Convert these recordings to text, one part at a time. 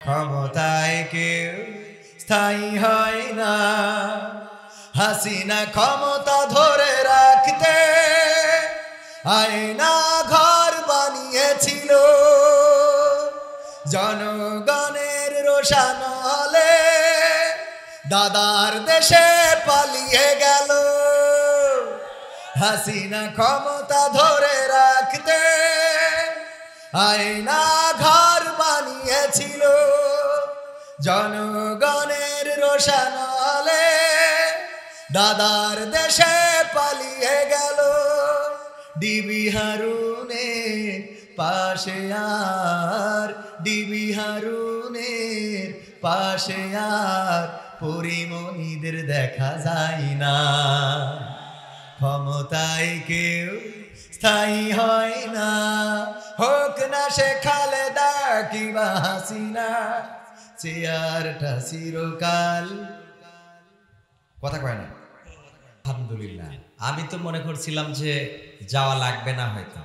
ক্ষমতায় কেউ স্থায়ী হয় না। হাসিনা ক্ষমতা ধরে রাখতে আয়না ঘর বানিয়েছিল, জনগণের রোষানলে দাদার দেশে পালিয়ে গেল। হাসিনা ক্ষমতা ধরে রাখতে আয়না ঘর বানিয়েছিল, জনগণের রোষানলে দাদার দেশে পালিয়ে গেল। ডিবি হারুনের পাশে আর, ডিবি হারুনের পাশে আর পরিমণিদের দেখা যায় না। ক্ষমতায় কেউ স্থায়ী হয় না, হোক না সে খালেদা কিংবা হাসিনা, চেয়ারটা চিরকাল। কথা কয় না? আলহামদুলিল্লাহ। আমি তো মনে করছিলাম যে যাওয়া লাগবে না হয়তো,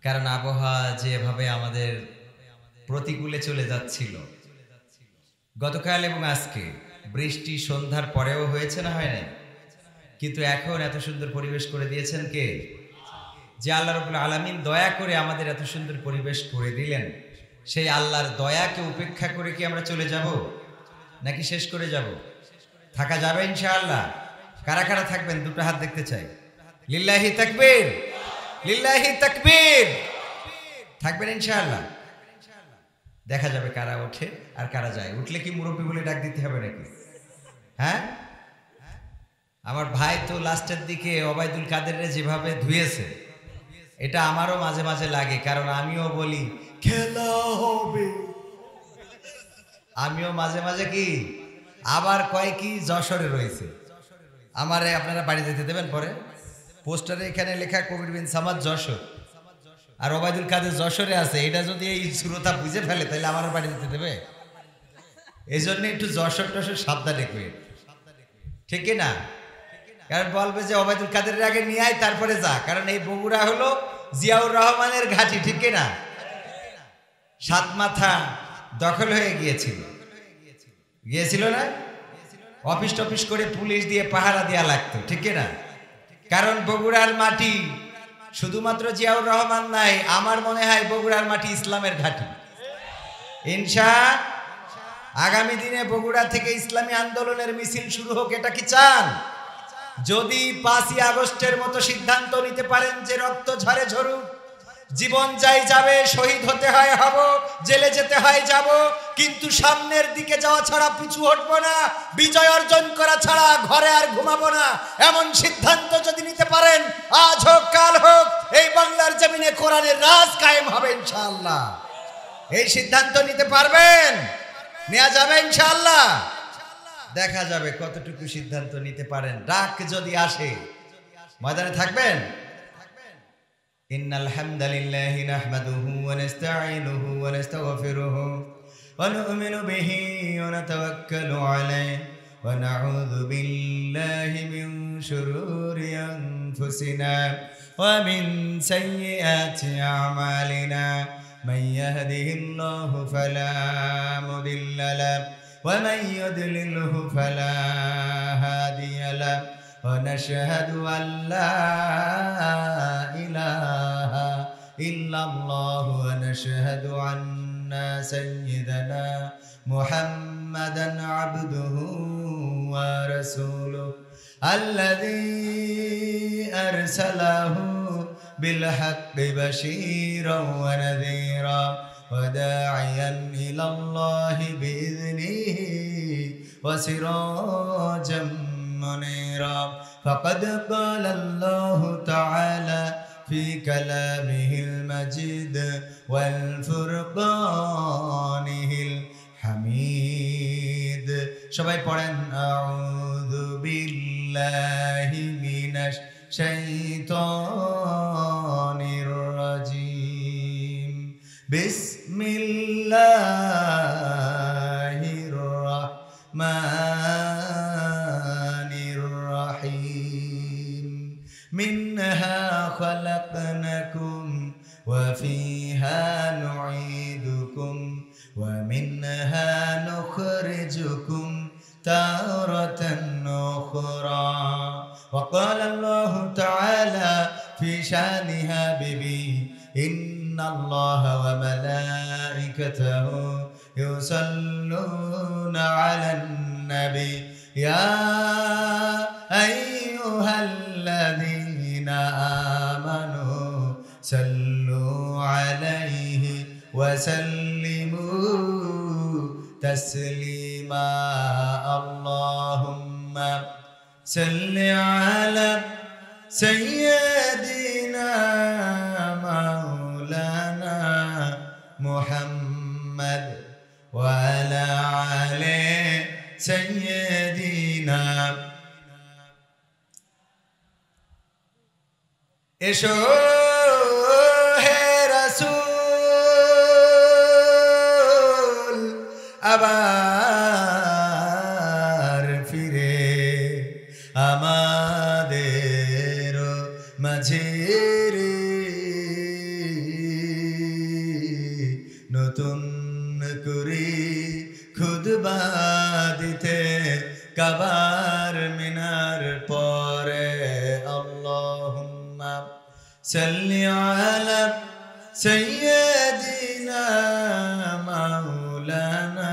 কারণ আবহাওয়া যেভাবে আমাদের প্রতিকূলে চলে যাচ্ছিল গতকাল এবং আজকে, বৃষ্টি সন্ধ্যার পরেও হয়েছে না হয় নাই, কিন্তু এখন এত সুন্দর পরিবেশ করে দিয়েছেন কে? যে আল্লাহ রাব্বুল আলামিন দয়া করে আমাদের এত সুন্দর পরিবেশ করে দিলেন, সেই আল্লাহর দয়াকে উপেক্ষা করে কি আমরা চলে যাব নাকি শেষ করে যাব? থাকা যাবে ইনশাআল্লাহ? কারা কারা থাকবেন দুটো হাত দেখতে চাই। লিল্লাহি তাকবীর, লিল্লাহি তাকবীর। থাকবেন ইনশাআল্লাহ? দেখা যাবে কারা ওঠে আর কারা যায়। উঠলে কি মুরব্বী বলে ডাক দিতে হবে নাকি? হ্যাঁ, আমার ভাই তো লাস্টের দিকে ওবায়দুল কাদেরের যেভাবে ধুয়েছে, এটা আমারও মাঝে মাঝে লাগে, কারণ আমিও বলি খেলা হবে। আমিও মাঝে মাঝে কি আবার কয় কি যশোরে রয়েছে, আমারে আপনারা বাড়ি যেতে দেবেন পরে? পোস্টারে এখানে লেখা কবির বিন সামাদ যশোর, আর ওবায়দুল কাদের যশোরে আছে। এটা যদি এই শ্রোতা বুঝে ফেলে তাহলে আমার বাড়ি যেতে দেবে? এই জন্য একটু যশোর টশোর সাবধানে কই, ঠিক না? কারণ বলবে যে ওবায়দুল কাদেরের আগে নিয়ে আয় তারপরে যা, কারণ এই বগুড়া হলো জিয়াউর রহমানের ঘাঁটি, ঠিক না? সাত মাথা দখল হয়ে গিয়েছিল, গিয়েছিল না? অফিস টফিস করে পুলিশ দিয়ে পাহারা দেওয়া লাগতো, ঠিক না? কারণ বগুড়ার মাটি শুধুমাত্র জিয়াউর রহমান নাই, আমার মনে হয় বগুড়ার মাটি ইসলামের ঘাঁটি। আগামী দিনে বগুড়া থেকে ইসলামী আন্দোলনের মিছিল শুরু হোক, এটা কি চান? যদি 5ই আগস্টের মতো সিদ্ধান্ত নিতে পারেন যে রক্ত ঝরে ঝরুক, জীবন যাই যাবে, শহীদ হতে হয় হব, জেলে যেতে হয় যাব, কিন্তু সামনের দিকে যাওয়া ছাড়া পিছু হটবো না, বিজয় অর্জন করা ছাড়া ঘরে আর ঘুমাবো না, এমন সিদ্ধান্ত যদি নিতে পারেন, আজ হোক কাল হোক, এই বাংলার জমিনে কোরআনের রাজ কায়েম হবে ইনশাআল্লাহ। এই সিদ্ধান্ত নিতে পারবেন? নেওয়া যাবে ইনশাআল্লাহ? দেখা যাবে কতটুকু সিদ্ধান্ত নিতে পারেন। ডাক যদি আসে ময়দানে থাকবেন? ইন্নাল হামদালিল্লাহি নাহমাদুহু ওয়া নাস্তাঈনুহু ওয়া নাস্তাগফিরুহু ওয়া নু'মিনু বিহি ওয়া নাতাওয়াক্কালু আলাইহি ওয়া নাউযু বিল্লাহি মিন শুরুরি আনফুসিনা ওয়া মিন সাইয়্যাতি আ'মালিনা মান ইয়াহদিহিল্লাহু ফালা মুদিল্লা লাহু ومن يضلله فلا هادي له ونشهد أن لا إله إلا الله ونشهد أن سيدنا محمدا عبده ورسوله الذي أرسله بالحق بشيرا ونذيرا وداعيا إلى الله بإذنه وسراجا منيرا فقد قال الله تعالى في كلامه المجيد والفرقانه الحميد সবাই পড়েন আউযু বিল্লাহি মিনাশ শাইতানির রাজিম বিসমিল্লাহির রাহমানির রহিম মিনহা খালাকনাকুম ওয়া ফিহা নুঈদুকুম ওয়া মিনহা منها نخرجكم تارة أخرى وقال الله تعالى في شانها ببي إن الله وملائكته يصلون على النبي يا أيها الذين آمنوا صلوا عليه وسلموا تسليما اللهم صل على سيدنا مولانا محمد وعلى آله سيدنا এসো হে রাসূল আবার ফিরে আমাদের মাঝে নতুন করে খুতবা দিতে কাবার মিনার পরে আল্লাহুম্মা সাল্লি আলা সাইয়্যিদিনা মাওলানা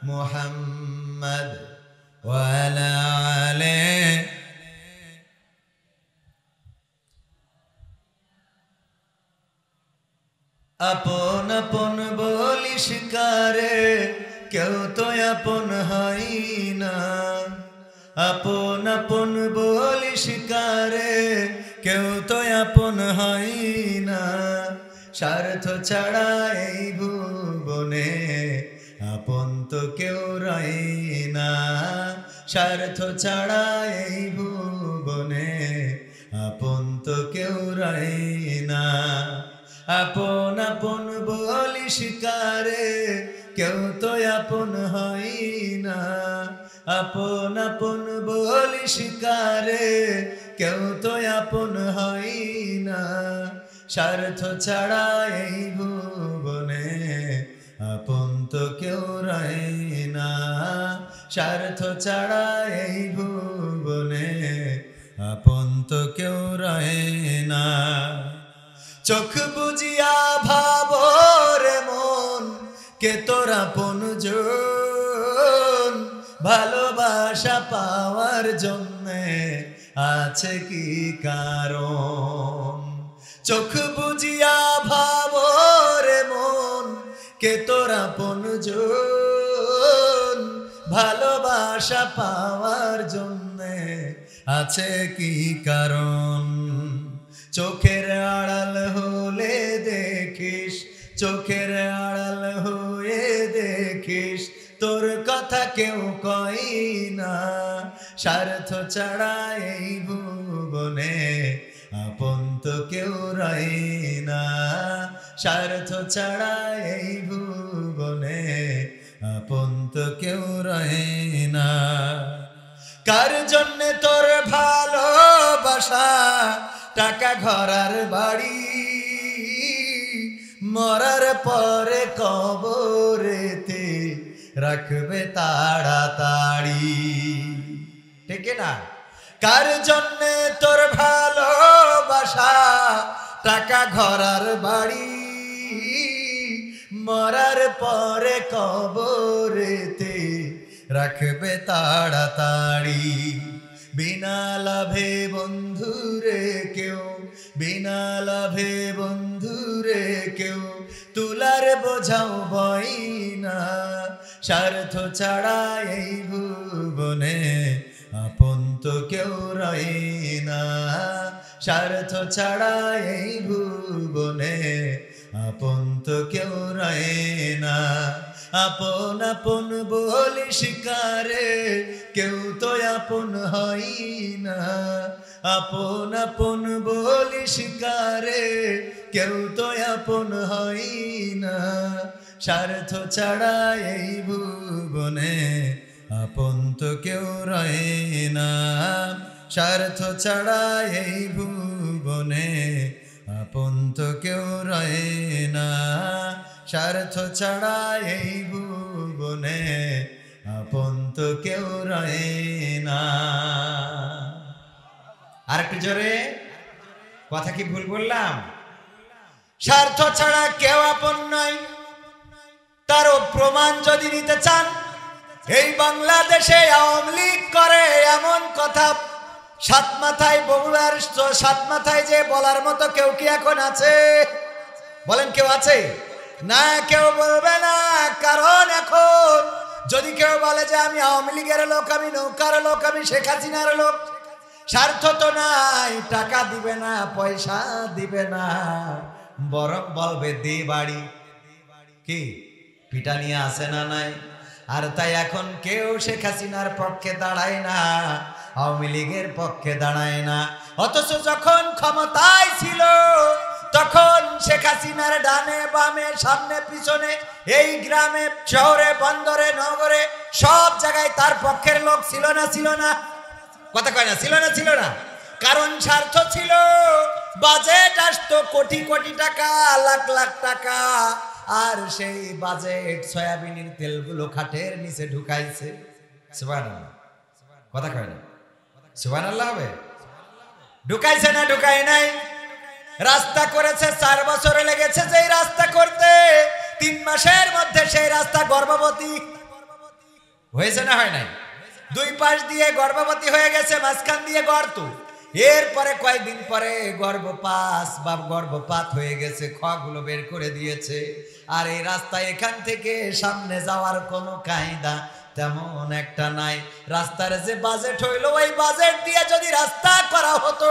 মুহাম্মদ ওয়া আলা আলিহি আপন আপন বলিস কারে কেউ তো আপন হয় না আপন আপন বলিস কারে কেউ তো আপন হয় না স্বার্থ ছাড়া এই ভুবনে আপন তো কেউ রয় না স্বার্থ ছাড়া এই ভুবনে আপন তো কেউ রয় না আপন আপন বলিস কারে কেউ তো আপন হয় না আপন আপন বলিস কারে কেউ তো আপন হয় না স্বার্থ ছাড়া এই ভুবনে আপন তো কেউ রয় না স্বার্থ ছাড়া এই ভুবনে আপন তো কেউ রয় না চোখ বুঝিয়া ভাবরে মন কে তোরা আপনজন ভালোবাসা পাওয়ার জন্যে আছে কি কারণ চোখ বুঝিয়া ভাবরে মন কে তোরা আপনজন ভালোবাসা পাওয়ার জন্যে আছে কি কারণ চোখের আড়াল হলে দেখিস চোখের আড়াল হয়ে দেখিস তোর কথা কেউ কই না স্বার্থ ছাড়া এই ভুবনে আপন তো কেউ রয় না স্বার্থ ছাড়া এই ভুবনে আপন তো কেউ রয় না কার জন্যে তোর ভালোবাসা টাকা ঘরার বাড়ি মরার পরে কবরেতে রাখবে তাড়াতাড়ি ঠিক না কার জন্যে তোর ভালোবাসা টাকা ঘরার বাড়ি মরার পরে কবরেতে রাখবে তাড়াতাড়ি বিনা লাভে বন্ধুরে কেউ বিনা লাভে বন্ধুরে কেউ তুলার বোঝাও বই না স্বার্থ ছাড়া এই ভুবনে আপন তো কেউ রয় না স্বার্থ ছাড়া এই ভুবনে আপন তো কেউ রয় না আপন আপন বলিস কারে কেউ তো আপন হয় না আপন আপন বলিস কারে কেউ তো আপন হয় না স্বার্থ ছাড়া এই ভুবনে আপন তো কেউ রয় না স্বার্থ ছাড়া এই ভুবনে আপন তো কেউ রয় না স্বার্থ ছাড়া এই কেউ রয়ে না। আর একটু জোরে, কথা কি ভুল বললাম? স্বার্থ ছাড়া কেউ আপন নয়, তারও প্রমাণ যদি নিতে চান, এই বাংলাদেশে আওয়ামী লীগ করে এমন কথা সাত মাথায় বগুড়ার সাত মাথায় যে বলার মতো কেউ কি এখন আছে? বলেন কেউ আছে? না, কেউ বলবে না। কারণ এখন যদি কেউ বলে যে আমি আওয়ামী লীগের লোক, আমি নৌকার লোক, আমি শেখ হাসিনার লোক, স্বার্থ তো নাই, টাকা দিবে না, পয়সা দিবে না, বরং বলবে দে বাড়ি। কি পিটা নিয়ে আসে না নাই? আর তাই এখন কেউ শেখ হাসিনার পক্ষে দাঁড়ায় না, আওয়ামী লীগের পক্ষে দাঁড়ায় না। অথচ যখন ক্ষমতায় ছিল তখন শেখ হাসিনার ডানে বামে সামনে পিছনে এই গ্রামে শহরে বন্দরে নগরে সব জায়গায় তার পক্ষের লোক ছিল না? ছিল না? কথা কয় না? ছিল না? ছিল না? কারণ স্বার্থ ছিল। বাজেট আসতো কোটি কোটি টাকা, লাখ লাখ টাকা, আর সেই বাজেট সয়াবিনের তেলগুলো খাটের নিচে ঢুকাইছে। সুবহানাল্লাহ, কথা কয় না? সুবহানাল্লাহ হবে? ঢুকাইছে না ঢুকাই নাই? রাস্তা করেছে 4 বছরে লেগেছে যেই রাস্তা করতে, 3 মাসের মধ্যে সেই রাস্তা গর্ভবতী হয়েছে না হয় নাই? 2 পাশ দিয়ে গর্ভবতী হয়ে গেছে, মাঝখান দিয়ে গর্ত। এরপরে কয়েকদিন পরে গর্ভপাত হয়ে গেছে, খগুলো বের করে দিয়েছে। আর এই রাস্তা এখান থেকে সামনে যাওয়ার কোনো কায়দা তেমন একটা নাই। রাস্তার যে বাজেট হইলো, ওই বাজেট দিয়ে যদি রাস্তা করা হতো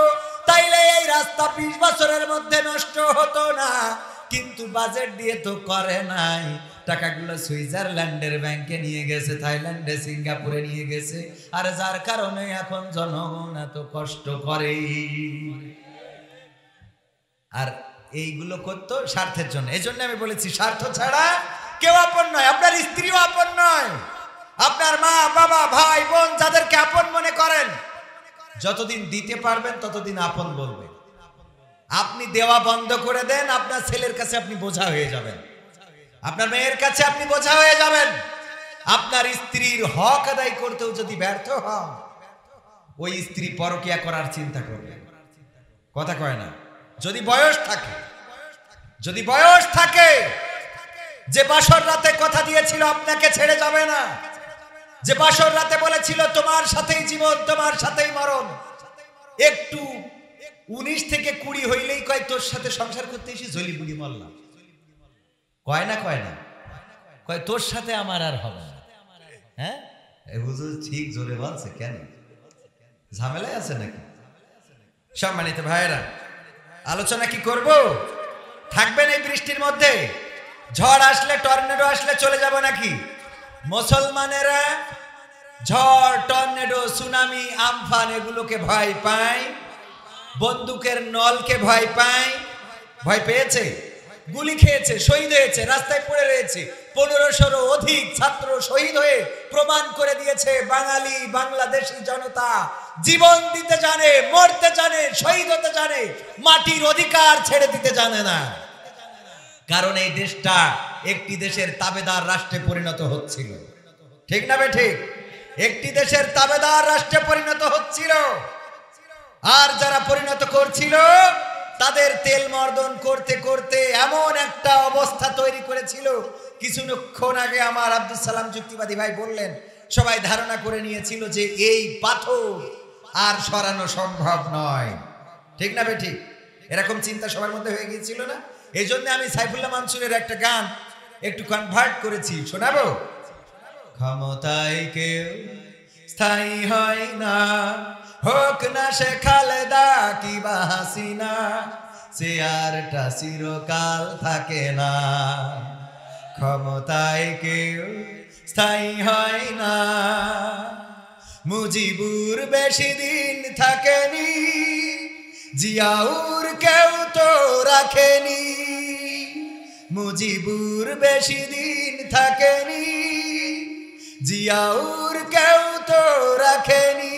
তাইলে এই রাস্তা 20 বছরের মধ্যে নষ্ট হতো না। কিন্তু বাজেট দিয়ে তো করে নাই। টাকাগুলো সুইজারল্যান্ডের ব্যাংকে নিয়ে গেছে, থাইল্যান্ডে, সিঙ্গাপুরে নিয়ে গেছে। আর যার কারণে এখন জনগণ এত কষ্ট করে। আর এইগুলো করতো স্বার্থের জন্য। এই জন্য আমি বলেছি স্বার্থ ছাড়া কেউ আপন নয়। আপনার স্ত্রীও আপন নয়, আপনার মা বাবা ভাই বোন যাদেরকে আপন মনে করেন, যতদিন দিতে পারবেন ততদিন আপন বলবেন। আপনি দেওয়া বন্ধ করে দেন, আপনার ছেলের কাছে আপনি বোঝা হয়ে যাবেন, আপনার মেয়ের কাছে আপনি বোঝা হয়ে যাবেন। আপনার স্ত্রীর হক আদায় করতেও যদি ব্যর্থ হন, ওই স্ত্রী পরকিয়া করার চিন্তা করবে। কথা কয় না? যদি বয়স থাকে, যে বাসর রাতে কথা দিয়েছিল আপনাকে ছেড়ে যাবে না, যে বাসর রাতে বলেছিল তোমার সাথেই জীবন, তোমার সাথেই মরণ, একটু 19 থেকে 20 হইলেই কয় তোর সাথে সংসার করতে এসে জলি বুড়ি মরলাম। কয় না? কয় তোর সাথে আমার আর হবে না। হ্যাঁ, হুজুর ঠিক জোরে বলছে। কেন ঝামেলায় আছে নাকি? সম্মানিত ভাইয়েরা, আলোচনা কি করব? থাকবেন এই বৃষ্টির মধ্যে? ঝড় আসলে, টর্নেডো আসলে চলে যাব নাকি? মুসলমানেরা ঝড়, টর্নেডো, সুনামি, আমফান এগুলোকে ভয় পায়, বন্দুকের নলকে ভয় পায়। ভয় পেয়েছে, গুলি খেয়েছে, শহীদ হয়েছে, রাস্তায় পড়ে রয়েছে। 1500 অধিক ছাত্র শহীদ হয়ে প্রমাণ করে দিয়েছে বাঙালি, বাংলাদেশি জনতা জীবন দিতে জানে, মরতে জানে, শহীদ হতে জানে, মাটির অধিকার ছেড়ে দিতে জানে না। কারণ এই দেশটা একটি দেশের তাবেদার রাষ্ট্রে পরিণত হচ্ছিল। ঠিক না বে ঠিক? একটি দেশের তাবেদার রাষ্ট্রে পরিণত হচ্ছিল। আর যারা পরিণত করছিল তাদের তেল মর্দন করতে করতে এমন একটা অবস্থা তৈরি করেছিল, কিছুক্ষণ আগে আমার আব্দুল সালাম যুক্তিবাদী ভাই বললেন, সবাই ধারণা করে নিয়েছিল যে এই পাথর আর সরানো সম্ভব নয়। ঠিক না বে ঠিক? এরকম চিন্তা সবার মধ্যে হয়ে গিয়েছিল না? এই জন্য আমি সাইফুল্লাহ মানসুরের একটা গান একটু কনভার্ট করেছি, শোনাবো? ক্ষমতায় কেউ স্থায়ী হয় না, হোক না সে খালেদা কিবা হাসিনা, চেয়ারটা চিরকাল থাকে না। ক্ষমতায় কেউ স্থায়ী হয় না, মুজিবুর বেশি দিন থাকেনি, জিয়াউর কেউ তো রাখেনি। মুজিবুর বেশি দিন থাকেনি, জিয়াউর কেউ তো রাখেনি।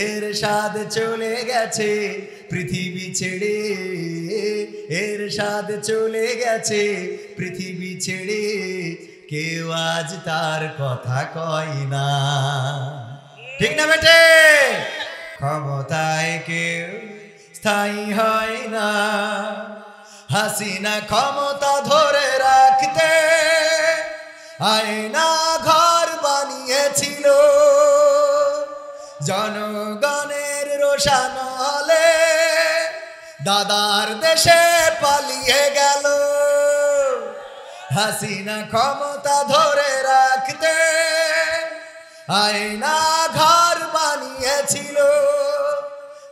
এরশাদ চলে গেছে পৃথিবী ছেড়ে, এরশাদ চলে গেছে পৃথিবী ছেড়ে, কেউ আজ তার কথা কয় না। ঠিক না বেটে? ক্ষমতায় কেউ স্থায়ী হয় না। হাসিনা ক্ষমতা ধরে রাখতে আয়না ঘর বানিয়েছিল, জনগণের রোষানলে দাদার দেশে পালিয়ে গেল। হাসিনা ক্ষমতা ধরে রাখতে আয়না ঘর বানিয়েছিল,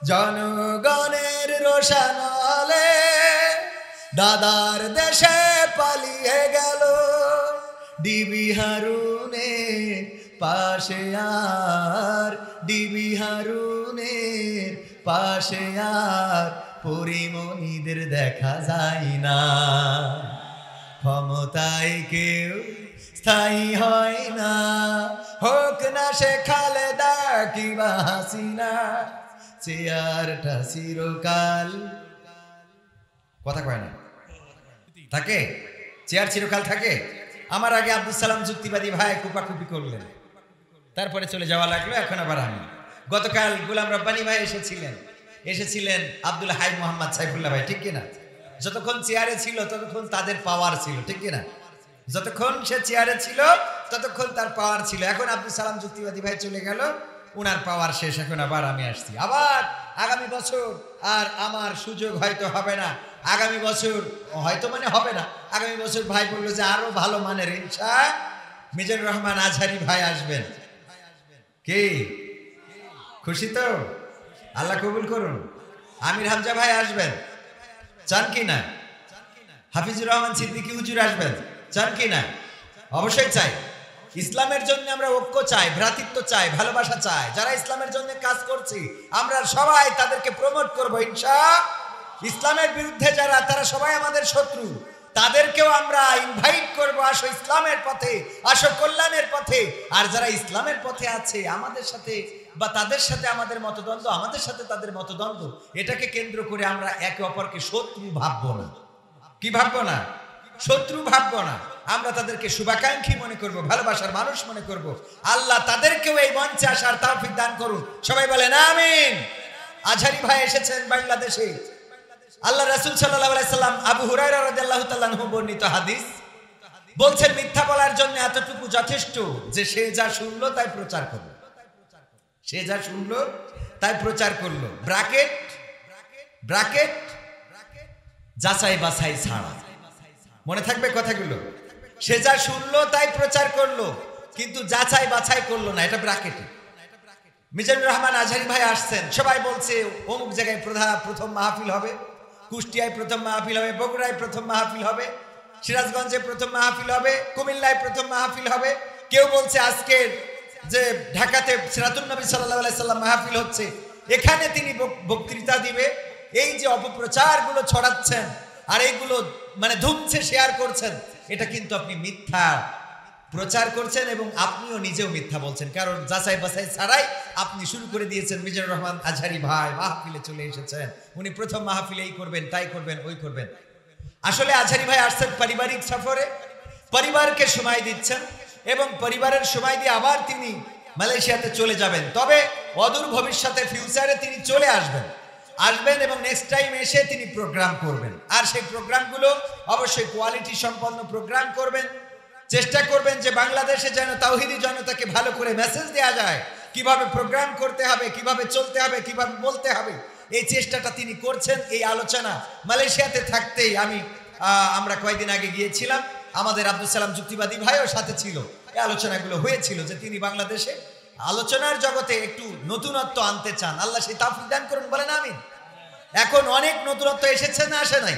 জনগণের রোষানলে দাদার দেশে পালিয়ে গেল। ডিবি হারুনের পাশে আর, ডিবি হারুনের পাশে আর পরিমণিদের দেখা যায় না। ক্ষমতায় কেউ স্থায়ী হয় না, হোক না সে খালেদা কিংবা হাসিনা, চেয়ারটা চিরকাল কথা কয় না থাকে, চেয়ার চিরকাল থাকে। আমার আগে আব্দুল সালাম যুক্তিবাদী ভাই কুপাকুপি করলেন, তারপরে চলে যাওয়া লাগলো, এখন আবার আমি। গতকাল গোলাম রব্বানী ভাই এসেছিলেন আব্দুল হাই মোহাম্মদ সাইফুল্লাহ ভাই, ঠিক কিনা? যতক্ষণ চেয়ারে ছিল ততক্ষণ তাদের পাওয়ার ছিল, ঠিক কিনা? যতক্ষণ সে চেয়ারে ছিল ততক্ষণ তার পাওয়ার ছিল। এখন আব্দুল সালাম যুক্তিবাদী ভাই চলে গেল, উনার পাওয়ার শেষ, এখন আবার আমি আসছি। আবার আগামী বছর আর আমার সুযোগ হয়তো হবে না, আগামী বছর হয়তো মানে হবে না, আগামী বছর ভাই বললো যে আরো ভালো মানের ইনশা মিজানুর রহমান আজহারি ভাই আসবেন। কি খুশি তো? আল্লাহ কবুল করুন। আমির হামজা ভাই আসবেন, চান কি না? হাফিজুর রহমান সিদ্দিকী হুজুর আসবেন, চান কি না? অবশ্যই চাই। ইসলামের জন্য আমরা ঐক্য চাই, ভ্রাতৃত্ব চাই, ভালোবাসা চাই। যারা ইসলামের জন্য কাজ করছি আমরা সবাই তাদেরকে প্রমোট করবো ইনশাআল্লাহ। ইসলামের বিরুদ্ধে যারা, তারা সবাই আমাদের শত্রু, তাদেরকেও আমরা ইনভাইট করব, আসো ইসলামের পথে, আসো কল্যাণের পথে। আর যারা ইসলামের পথে আছে আমাদের সাথে বা তাদের সাথে আমাদের মতদ্বন্দ্ব, আমাদের সাথে তাদের মতদ্বন্দ্ব, এটাকে কেন্দ্র করে আমরা একে অপরকে শত্রু ভাববো না। কি ভাববো না? শত্রু ভাববো না। আমরা তাদেরকে শুভাকাঙ্ক্ষী মনে করব, ভালোবাসার মানুষ মনে করব। আল্লাহ তাদেরকেও এই মঞ্চে আসার তৌফিক দান করুন। সবাই বলেন আমিন। আজহারি ভাই এসেছেন বাংলাদেশে। আল্লাহ রাসূল সাল্লাল্লাহু আলাইহি সাল্লাম, আবু হুরায়রা রাদিয়াল্লাহু তাআলা আনহু বর্ণিত হাদিস বলছেন, মিথ্যা বলার জন্য এতটুকু যথেষ্ট যে সে যা শুনলো তাই প্রচার করলো। সে যা শুনলো তাই প্রচার করলো। ব্র্যাকেট ব্র্যাকেট যাচাই বাছাই ছাড়া। মনে থাকবে কথাগুলো। সে যা শুনলো তাই প্রচার করলো, কিন্তু যাচাই বাছাই করলো না, এটা ব্র্যাকেটে। মিজানুর রহমান আজহারি ভাই আসছেন, সবাই বলছে অমুক জায়গায় প্রথম মাহফিল হবে, কুষ্টিয়ায় প্রথম মাহফিল হবে, বগুড়ায় প্রথম মাহফিল হবে, সিরাজগঞ্জে প্রথম মাহফিল হবে, কুমিল্লায় প্রথম মাহফিল হবে। কেউ বলছে আজকের যে ঢাকাতে সিরাতুন নবী সাল্লাল্লাহু আলাইহি সাল্লাম মাহফিল হচ্ছে, এখানে তিনি বক্তৃতা দিবে। এই যে অপপ্রচারগুলো ছড়াচ্ছেন আর এইগুলো মানে ধুমছে শেয়ার করছেন, এটা কিন্তু আপনি মিথ্যা প্রচার করছেন এবং আপনিও নিজেও মিথ্যা বলছেন। কারণ যাচাই বাছাই ছাড়াই আপনি শুরু করে দিয়েছেন। মিজানুর রহমান আজহারি ভাই মাহফিলে চলে এসেছেন, উনি প্রথম মাহফিলে এই করবেন, তাই করবেন, ওই করবেন। আসলে আজহারি ভাই আসছেন পারিবারিক সফরে, পরিবারকে সময় দিচ্ছেন এবং পরিবারের সময় দিয়ে আবার তিনি মালয়েশিয়াতে চলে যাবেন। তবে অদূর ভবিষ্যতে ফিউচারে তিনি চলে আসবেন এবং নেক্সট টাইম এসে তিনি প্রোগ্রাম করবেন। আর সেই প্রোগ্রামগুলো অবশ্যই কোয়ালিটি সম্পন্ন প্রোগ্রাম করবেন। চেষ্টা করবেন যে বাংলাদেশে যেন তাওহীদি জনতাকে ভালো করে মেসেজ দেওয়া যায়, কিভাবে প্রোগ্রাম করতে হবে, কিভাবে চলতে হবে, কিভাবে বলতে হবে। এই চেষ্টাটা তিনি করছেন। এই আলোচনা মালয়েশিয়াতে থাকতেই আমরা কয়েকদিন আগে গিয়েছিলাম, আমাদের আব্দুল সালাম যুক্তিবাদী ভাইও সাথে ছিল। এই আলোচনাগুলো হয়েছিল যে তিনি বাংলাদেশে আলোচনার জগতে একটু নতুনত্ব আনতে চান। আল্লাহ সেই তৌফিক দান করুন, বলেন আমিন। এখন অনেক নতুনত্ব এসেছে না আসে নাই?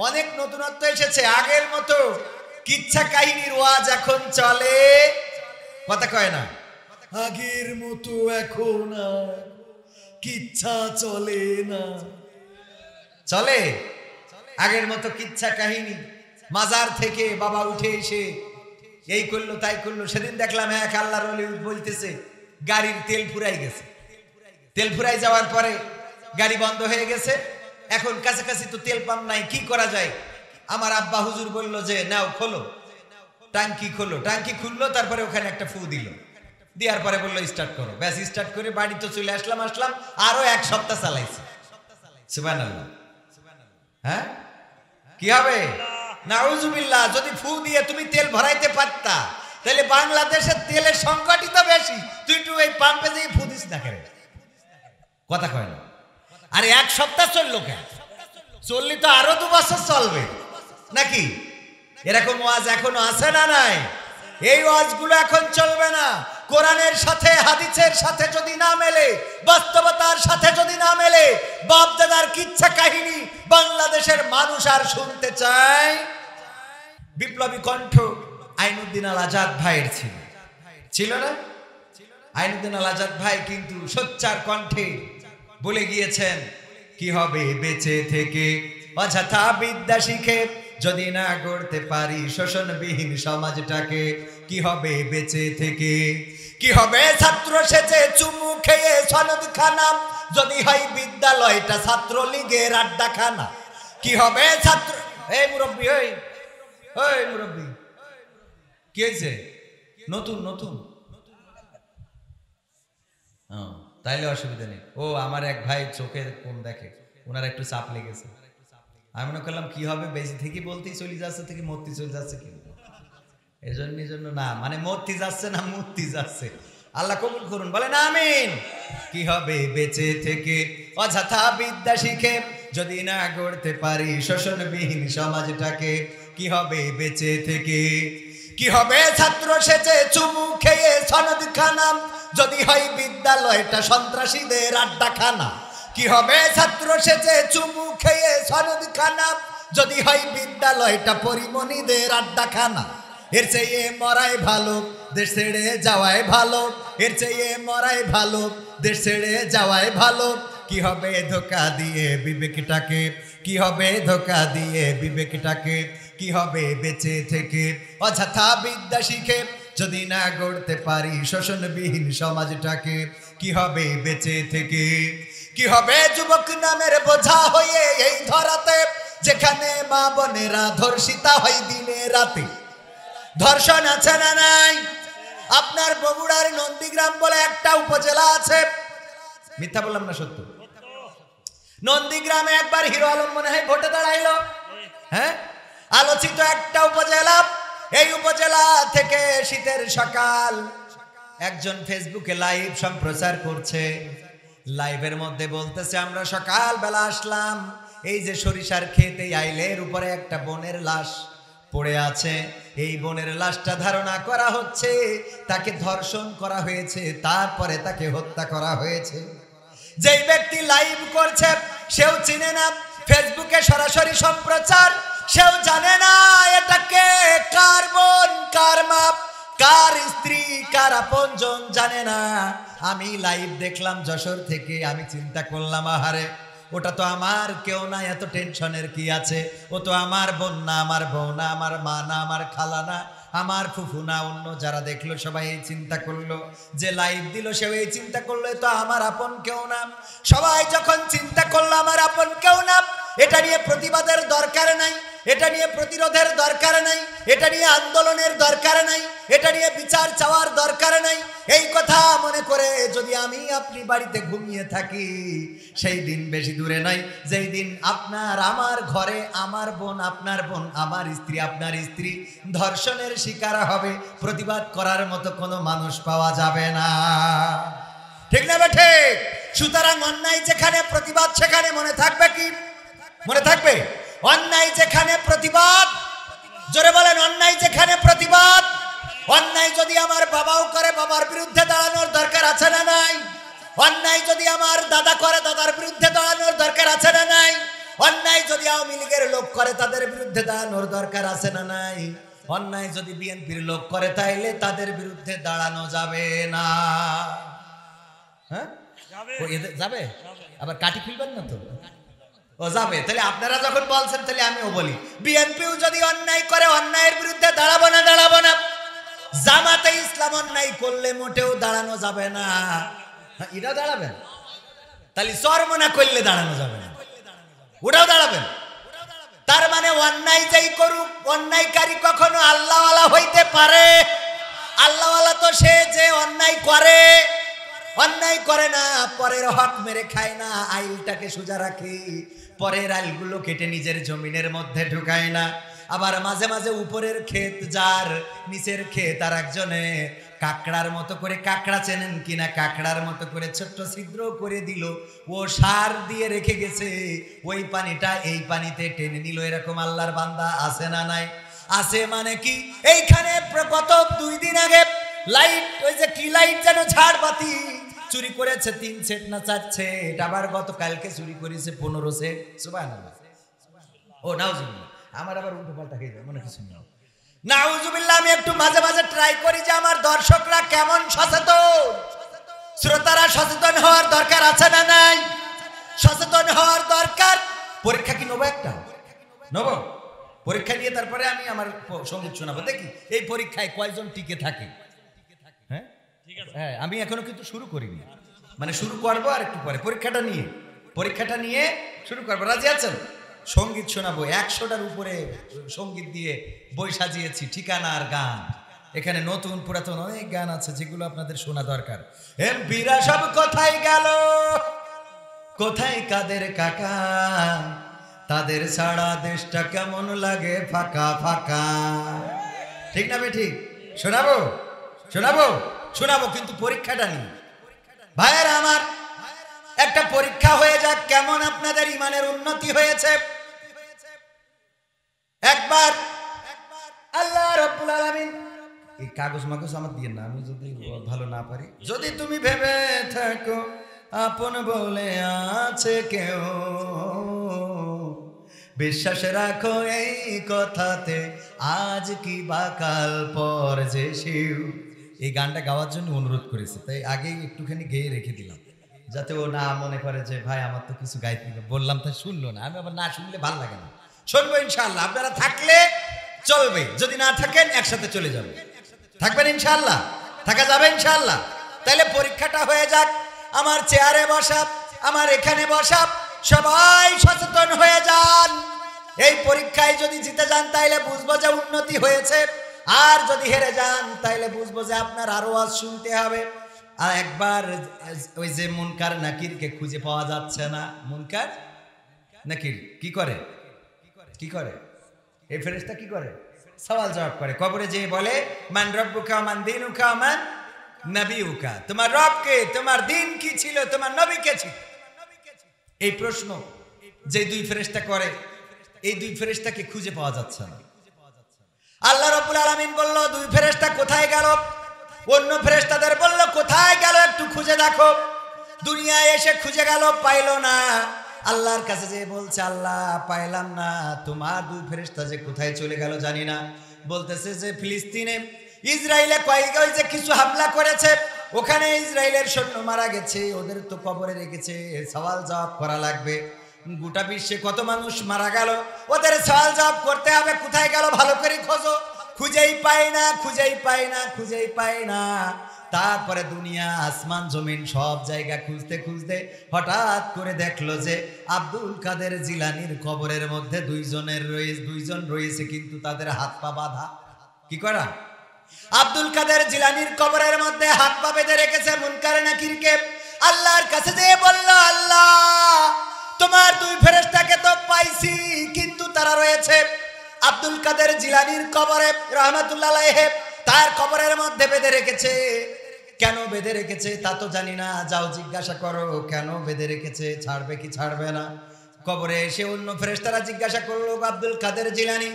অনেক নতুনত্ব এসেছে। আগের মতো কিচ্ছা কাহিনীর ওয়াজ এখন চলে, কথা কয় না। আগের মতো এখন কিচ্ছা চলে না। চলে আগের মতো কিচ্ছা কাহিনী? মাজার থেকে বাবা উঠে এসে এই করলো তাই করলো। সেদিন দেখলাম এক আল্লাহর ওলি বলতেছে গাড়ির তেল ফুরাই গেছে। তেল ফুরাই যাওয়ার পরে গাড়ি বন্ধ হয়ে গেছে, এখন কাছাকাছি তো তেল পাম্প নাই, কি করা যায়? আমার আব্বা হুজুর বলল যে নাও খোলো। টাঙ্কি খুললো, তারপরে ওখানে একটা ফু দিল, দেওয়ার পরে বললো স্টার্ট করো। ব্যাস স্টার্ট করে বাড়ি তো চলে আসলাম, আরো 1 সপ্তাহ চালাইছে। সুবহানাল্লাহ। হ্যাঁ, কি হবে? নাউজুবিল্লাহ। যদি ফু দিয়ে তুমি তেল ভরাইতে পারতা, তাহলে বাংলাদেশের তেলের সংকটই তো বেশি। তুই একটু এই পাম্পে দিয়ে ফু দিস না কেন? কথা কয় না। আরে 1 সপ্তাহ চললো কেন? চললি তো আরো 2 বছর চলবে নাকি? এরকম ওয়াজ এখনো আছে না নাই? এই ওয়াজগুলো এখন চলবে না। কোরআনের সাথে হাদিসের সাথে যদি না মেলে, বাস্তবতার সাথে যদি না মেলে, বাপ দাদার কিচ্ছা কাহিনী বাংলাদেশের মানুষ আর শুনতে চায়। বিপ্লবী কণ্ঠ আইনুদ্দিন আল আজাদ ভাইয়ের ছিল না? আইনুদ্দিন আল আজাদ ভাই কিন্তু সোচ্চার কণ্ঠে বলে গিয়েছেন, কি হবে বেঁচে থেকে অযথা বিদ্যা শিখে যদি না গড়তে পারি শোষণবিহীন সমাজটাকে। কি হবে বেঁচে থেকে? কি হবে ছাত্র সেজে চুমু খেয়ে সনদ খানা যদি হয় বিদ্যালয়টা ছাত্রলীগের আড্ডাখানা? কি হবে ছাত্র এই মুরব্বী, ওই মুরব্বী কি হয়েছে? নতুন তাইলে অসুবিধা নেই। ও আমার এক ভাই চোখে কম দেখে, ওনার একটু চাপ লেগেছে। আমি মনে করলাম কি হবে বেশি থেকে বলতেই চলে যাচ্ছে, থেকে মূর্তি চলে যাচ্ছে, কিন্তু এজন্য না, মানে মূর্তি যাচ্ছে না মূর্তি যাচ্ছে। আল্লাহ কবুল করুন, বলেন আমিন। কি হবে বেঁচে থেকে অযথা বিদ্যা শিখে যদি না গড়তে পারি শোষণবিহীন সমাজটাকে? কি হবে বেঁচে থেকে? কি হবে ছাত্র সেজে চুমু খেয়ে সনদ খানা যদি হয় বিদ্যালয়টা সন্ত্রাসীদের আড্ডাখানা? কি হবে ছাত্র সেজে চুমু খেয়ে সনদ খানা যদি হয় বিদ্যালয়টা পরিমণিদের আড্ডাখানা? এর চেয়ে মরাই ভালো দেশ ছেড়ে যাওয়াই ভালো, এর চেয়ে মরাই ভালো দেশ ছেড়ে যাওয়াই ভালো। কি হবে ধোকা দিয়ে বিবেকটাকে? কি হবে ধোকা দিয়ে বিবেকটাকে? কি হবে বেঁচে থেকে অযথা বিদ্যা শিখে যদি না গড়তে পারি শোষণবিহীন সমাজটাকে? কি হবে বেঁচে থেকে? কি হবে যুবক নামের বোঝা হয়ে এই ধরাতে, যেখানে মা বোনেরা ধর্ষিতা হয় দিনে রাতে? ধর্ষণ আছে না নাই? আপনার বগুড়ার নন্দীগ্রাম বলে একটা উপজেলা আছে, মিথ্যা বললাম না সত্য? নন্দীগ্রামে একবার হিরো আলম মনে হয় ভোটে দাঁড়াইলো। হ্যাঁ, আলোচিত একটা উপজেলা। এই উপজেলা থেকে শীতের সকাল একজন ফেসবুকে লাইভ সম্প্রচার করছে। লাইভের মধ্যে বলতেছে, আমরা সকালবেলা আসলাম, এই যে সরিষার ক্ষেত, এই আইলের উপরে একটা বোনের লাশ পড়ে আছে। এই বোনের লাশটা ধারণা করা হচ্ছে তাকে ধর্ষণ করা হয়েছে, তারপরে তাকে হত্যা করা হয়েছে। যেই ব্যক্তি লাইভ করছে সেও চিনে না ফেসবুকে সরাসরি সম্প্রচার, সেও জানে না এটাকে কার বোন, কার মা, কার স্ত্রী, কার আপনজন জানে না। আমি লাইভ দেখলাম যশোর থেকে, আমি চিন্তা করলাম আহারে ওটা তো আমার কেউ না, এত টেনশনের কি আছে? ও তো আমার বোন না, আমার বউ না, আমার মা না, আমার খালা না, আমার ফুফু না। অন্য যারা দেখলো সবাই এই চিন্তা করলো, যে লাইভ দিল সেও এই চিন্তা করলো তো আমার আপন কেউ না। সবাই যখন চিন্তা করলো আমার আপন কেউ না, এটা নিয়ে প্রতিবাদের দরকার নাই, এটা নিয়ে প্রতিরোধের দরকার নাই, এটা নিয়ে আন্দোলনের দরকার নাই, এটা নিয়ে বিচার চাওয়ার দরকার নাই। এই কথা মনে করে যদি আমি আপনি বাড়িতে ঘুমিয়ে থাকি, সেই দিন বেশি দূরে নাই যেই দিন আপনার আমার ঘরে আমার বোন, আপনার বোন, আমার স্ত্রী, আপনার স্ত্রী ধর্ষণের শিকার হবে। প্রতিবাদ করার মতো কোনো মানুষ পাওয়া যাবে না, ঠিক না বেঠে? সুতরাং অন্যায় যেখানে প্রতিবাদ সেখানে মনে থাকবে কি? মনে থাকবে অন্যায় যেখানে প্রতিবাদ। জোরে বলেন, অন্যায় যেখানে প্রতিবাদ। অন্যায় যদি আমার বাবাও করে, বাবার বিরুদ্ধে দাঁড়ানোর দরকার আছে না নাই? অন্যায় যদি আমার দাদা করে, দাদার বিরুদ্ধে দাঁড়ানোর দরকার আছে না নাই? অন্যায় যদি আওয়ামী লীগের লোক করে, তাদের বিরুদ্ধে দাঁড়ানোর দরকার আছে না নাই? অন্যায় যদি বিএনপির লোক করে, তাইলে তাদের বিরুদ্ধে দাঁড়ানো যাবে না। হ্যাঁ যাবে, আবার কাটি ফেলবেন না তো? ও যাবে। তাহলে আপনারা যখন বলছেন তাহলে আমিও বলি, বিএনপিও যদি অন্যায় করে, অন্যায়ের বিরুদ্ধে দাঁড়াবো না, দাঁড়াবো না। জামাতে ইসলাম অন্যায় করলে মোটেও দাঁড়ানো যাবে না। এটা দাঁড়াবেন, তাহলে চরমনা করলে দাঁড়ানো যাবে না, ওটাও দাঁড়াবেন। তার মানে অন্যায় যেই করুক, অন্যায়কারী কখনো আল্লাহওয়ালা হইতে পারে? আল্লাহওয়ালা তো সে যে অন্যায় করে না, পরের হক মেরে খায় না, আইলটাকে সোজা রাখে, পরের আইলগুলো কেটে নিজের জমিনের মধ্যে ঢুকায় না। আবার মাঝে মাঝে উপরের ক্ষেত যার, নিচের ক্ষেত আর একজনে, কাকড়ার মতো করে, কাকড়া চেনেন কিনা, কাকড়ার মতো করে ছোট্ট ছিদ্র করে দিল, ও সার দিয়ে রেখে গেছে, ওই পানিটা এই পানিতে টেনে নিল। এরকম আল্লাহর বান্দা আছে না নাই? আছে। মানে কি, এইখানে গত 2 দিন আগে লাইট, ওই যে কি লাইট যেন, ঝাড়বাতি চুরি করেছে 3 সেট না 4 সেট। আবার গতকালকে চুরি করেছে 15 সেট। সুবহানাল্লাহ। ও নাউজুবিল্লাহ, আমার আবার উল্টো পাল্টা হয়ে যায়, মনে কিছু নেই। নাউজুবিল্লাহ। আমি একটু মাঝে মাঝে ট্রাই করি যে আমার দর্শকরা কেমন সচেতন, শ্রোতারা সচেতন হওয়ার দরকার আছে না নাই? সচেতন হওয়ার দরকার। পরীক্ষা কি নেবো? একটা নেবো। পরীক্ষা নিয়ে তারপরে আমি আমার সঙ্গীত শোনাবো। দেখি এই পরীক্ষায় কয়জন টিকে থাকে। হ্যাঁ, হ্যাঁ, আমি এখনো কিন্তু শুরু করিনি, মানে শুরু করবো আর একটু পরে। পরীক্ষাটা নিয়ে শুরু করবো। রাজি আছেন? সঙ্গীত শোনাবো। 100টার উপরে সঙ্গীত দিয়ে বই সাজিয়েছি, ঠিকানা আর গান। এখানে নতুন পুরাতন অনেক গান আছে যেগুলো আপনাদের শোনা দরকার। এমপিরা সব কোথায় গেল, কোথায় কাদের কাকা, তাদের ছাড়া দেশটা কেমন লাগে ফাঁকা ফাঁকা। ঠিক না ঠিক? শোনাবো কিন্তু পরীক্ষাটা নিয়ে। ভাইয়েরা আমার, একটা পরীক্ষা হয়ে যাক কেমন আপনাদের ইমানের উন্নতি হয়েছে। একবার আল্লাহ রাব্বুল আলামিন, এই কাগজ মাগজ আমার দিয়ে না, আমি যদি ভালো না পারি। যদি তুমি ভেবে থাকো আপন বলে আছে কেউ, বিশ্বাস রাখো এই কথাতে, আজ কি বা কাল পর যে সেও। এই গানটা গাওয়ার জন্য অনুরোধ করেছে, তাই আগেই একটুখানি গেয়ে রেখে দিলাম, যাতে ও না মনে করে যে ভাই আমার তো কিছু গাইতে বললাম, তাই শুনলো না। আমি আবার না শুনলে ভালো লাগে না। শুনবো ইনশাআল্লাহ। আপনারা থাকলে চলবে, যদি না থাকেন একসাথে চলে যাবে। থাকবেন ইনশাআল্লাহ? থাকা যাবে ইনশাআল্লাহ? তাহলে পরীক্ষাটা হয়ে যাক। আমার চেয়ারে বসা, আমার এখানে বসা, সবাই সচেতন হয়ে যান। এই পরীক্ষায় যদি জিতে যান তাইলে বুঝবো যে উন্নতি হয়েছে, আর যদি হেরে যান তাইলে বুঝবো যে আপনার আরো আওয়াজ শুনতে হবে। আর একবার ওই যে মুনকার নাকিরকে খুঁজে পাওয়া যাচ্ছে না। মুনকার নাকির কি করে? এই ফেরেশতা কি করে? সওয়াল জবাব করে। কবরে যেয়ে বলে, মান রব্বুকা মান দীনুকা মান নবিয়ুকা, তোমার রব কে, তোমার দিন কি ছিল, তোমার নবী কে ছিল। এই প্রশ্ন যে 2 ফেরেশতা করে, এই 2 ফেরেশতাকে খুঁজে পাওয়া যাচ্ছে না। আল্লাহ রাব্বুল আলামিন বলল, 2 ফেরেশতা কোথায় গেল? অন্য ফেরেশতাদের বলল, কোথায় গেল একটু খুঁজে দেখো। দুনিয়ায় এসে খুঁজে গেল, পাইল না। আল্লাহর কাছে যে বলছে, আল্লাহ পাইলাম না, তোমার 2 ফেরেশতা যে কোথায় চলে গেল জানি না। বলতেছে যে ফিলিস্তিনে ইসরায়েলে ওই যে কিছু হামলা করেছে, ওখানে ইসরায়েলের সৈন্য মারা গেছে, ওদের তো কবরে রেখেছে, সওয়াল জবাব করা লাগবে। গোটা বিশ্বে কত মানুষ মারা গেল, ওদের সওয়াল জবাব করতে হবে। কোথায় গেল ভালো করে খোঁজো। খুঁজেই পাই না। তারপরে দুনিয়া, আসমান জমিন সব জায়গা খুঁজতে খুঁজতে হঠাৎ করে দেখলো যে আব্দুল কাদের জিলানির কবরের মধ্যে 2জন রয়েছে, কিন্তু তাদের হাত পা বাঁধা। কি করা? আব্দুল কাদের জিলানির কবরের মধ্যে হাত পা বেঁধে রেখেছে মুনকার নাকিরকে। আল্লাহর কাছে যেয়ে বলল, আল্লাহ তোমার 2 ফেরেশতাকে তো পাইছি, কিন্তু তারা রয়েছে আব্দুল কাদের জিলানির কবরে রাহমাতুল্লাহ আলাইহি, তার কবরের মধ্যে বেঁধে রেখেছে। কেন বেঁধে রেখেছে তা তো জানি না, যাও জিজ্ঞাসা করো কেন বেঁধে রেখেছে, ছাড়বে কি ছাড়বে না। কবরে এসে অন্য ফেরেশতারা জিজ্ঞাসা করলো, আব্দুল কাদের জিলানি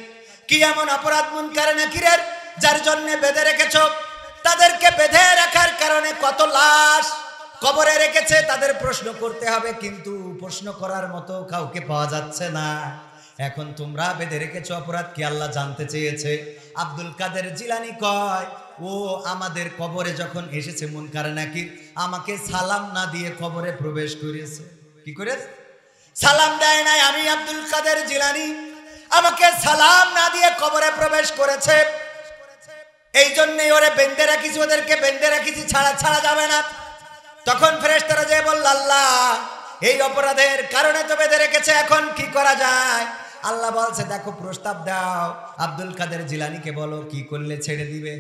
কি এমন অপরাধ মুনকার নাকিরের যার জন্য বেঁধে রেখেছো? তাদেরকে বেঁধে রাখার কারণে কত লাশ কবরে রেখেছে, তাদের প্রশ্ন করতে হবে, কিন্তু প্রশ্ন করার মতো কাউকে পাওয়া যাচ্ছে না। এখন তোমরা বেঁধে রেখেছো, অপরাধ কি আল্লাহ জানতে চেয়েছে। আব্দুল কাদের জিলানি কয়, ও আমাদের কবরে যখন এসেছে মুনকার নাকির, আমাকে সালাম না দিয়ে কবরে প্রবেশ করেছে। কি করে? সালাম দেয় নাই। আমি আব্দুল কাদের জিলানি, আমাকে সালাম না দিয়ে কবরে প্রবেশ করেছে, এই জন্যই ওরে বেঁধে রাখিছি, ওদেরকে বেঁধে রাখিছি, ছাড়া যাবে না। তখন ফেরেশতারা যে বলল, আল্লাহ এই অপরাধের কারণে তো বেঁধে রেখেছে, এখন কি করা যায়? আল্লাহ বলছে দেখো প্রস্তাব দাও, আব্দুল কাদের জিলানীকে বলো কি করলে ছেড়ে দিবে।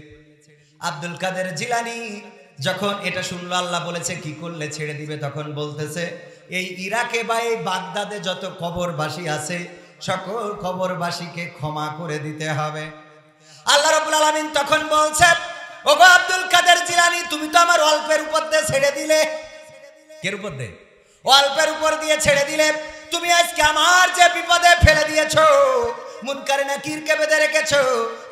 আব্দুল কাদের জিলানী যখন এটা শুনলো আল্লাহ বলেছে কি করলে ছেড়ে দিবে, তখন বলতেছে এই ইরাকে বা এই বাগদাদে যত কবরবাসী আছে সকল কবরবাসীকে ক্ষমা করে দিতে হবে। আল্লাহ রাব্বুল আলামিন তখন বলছে ওগো আব্দুল কাদের জিলানী, তুমি তো আমার অল্পের উপর দিয়ে ছেড়ে দিলে। কের উপর দিয়ে? অল্পের উপর দিয়ে ছেড়ে দিলে। তুমি আজকে আমার যে বিপদে ফেলে দিয়েছো, মুনকার নাকিরকে বেঁধে রেখেছো,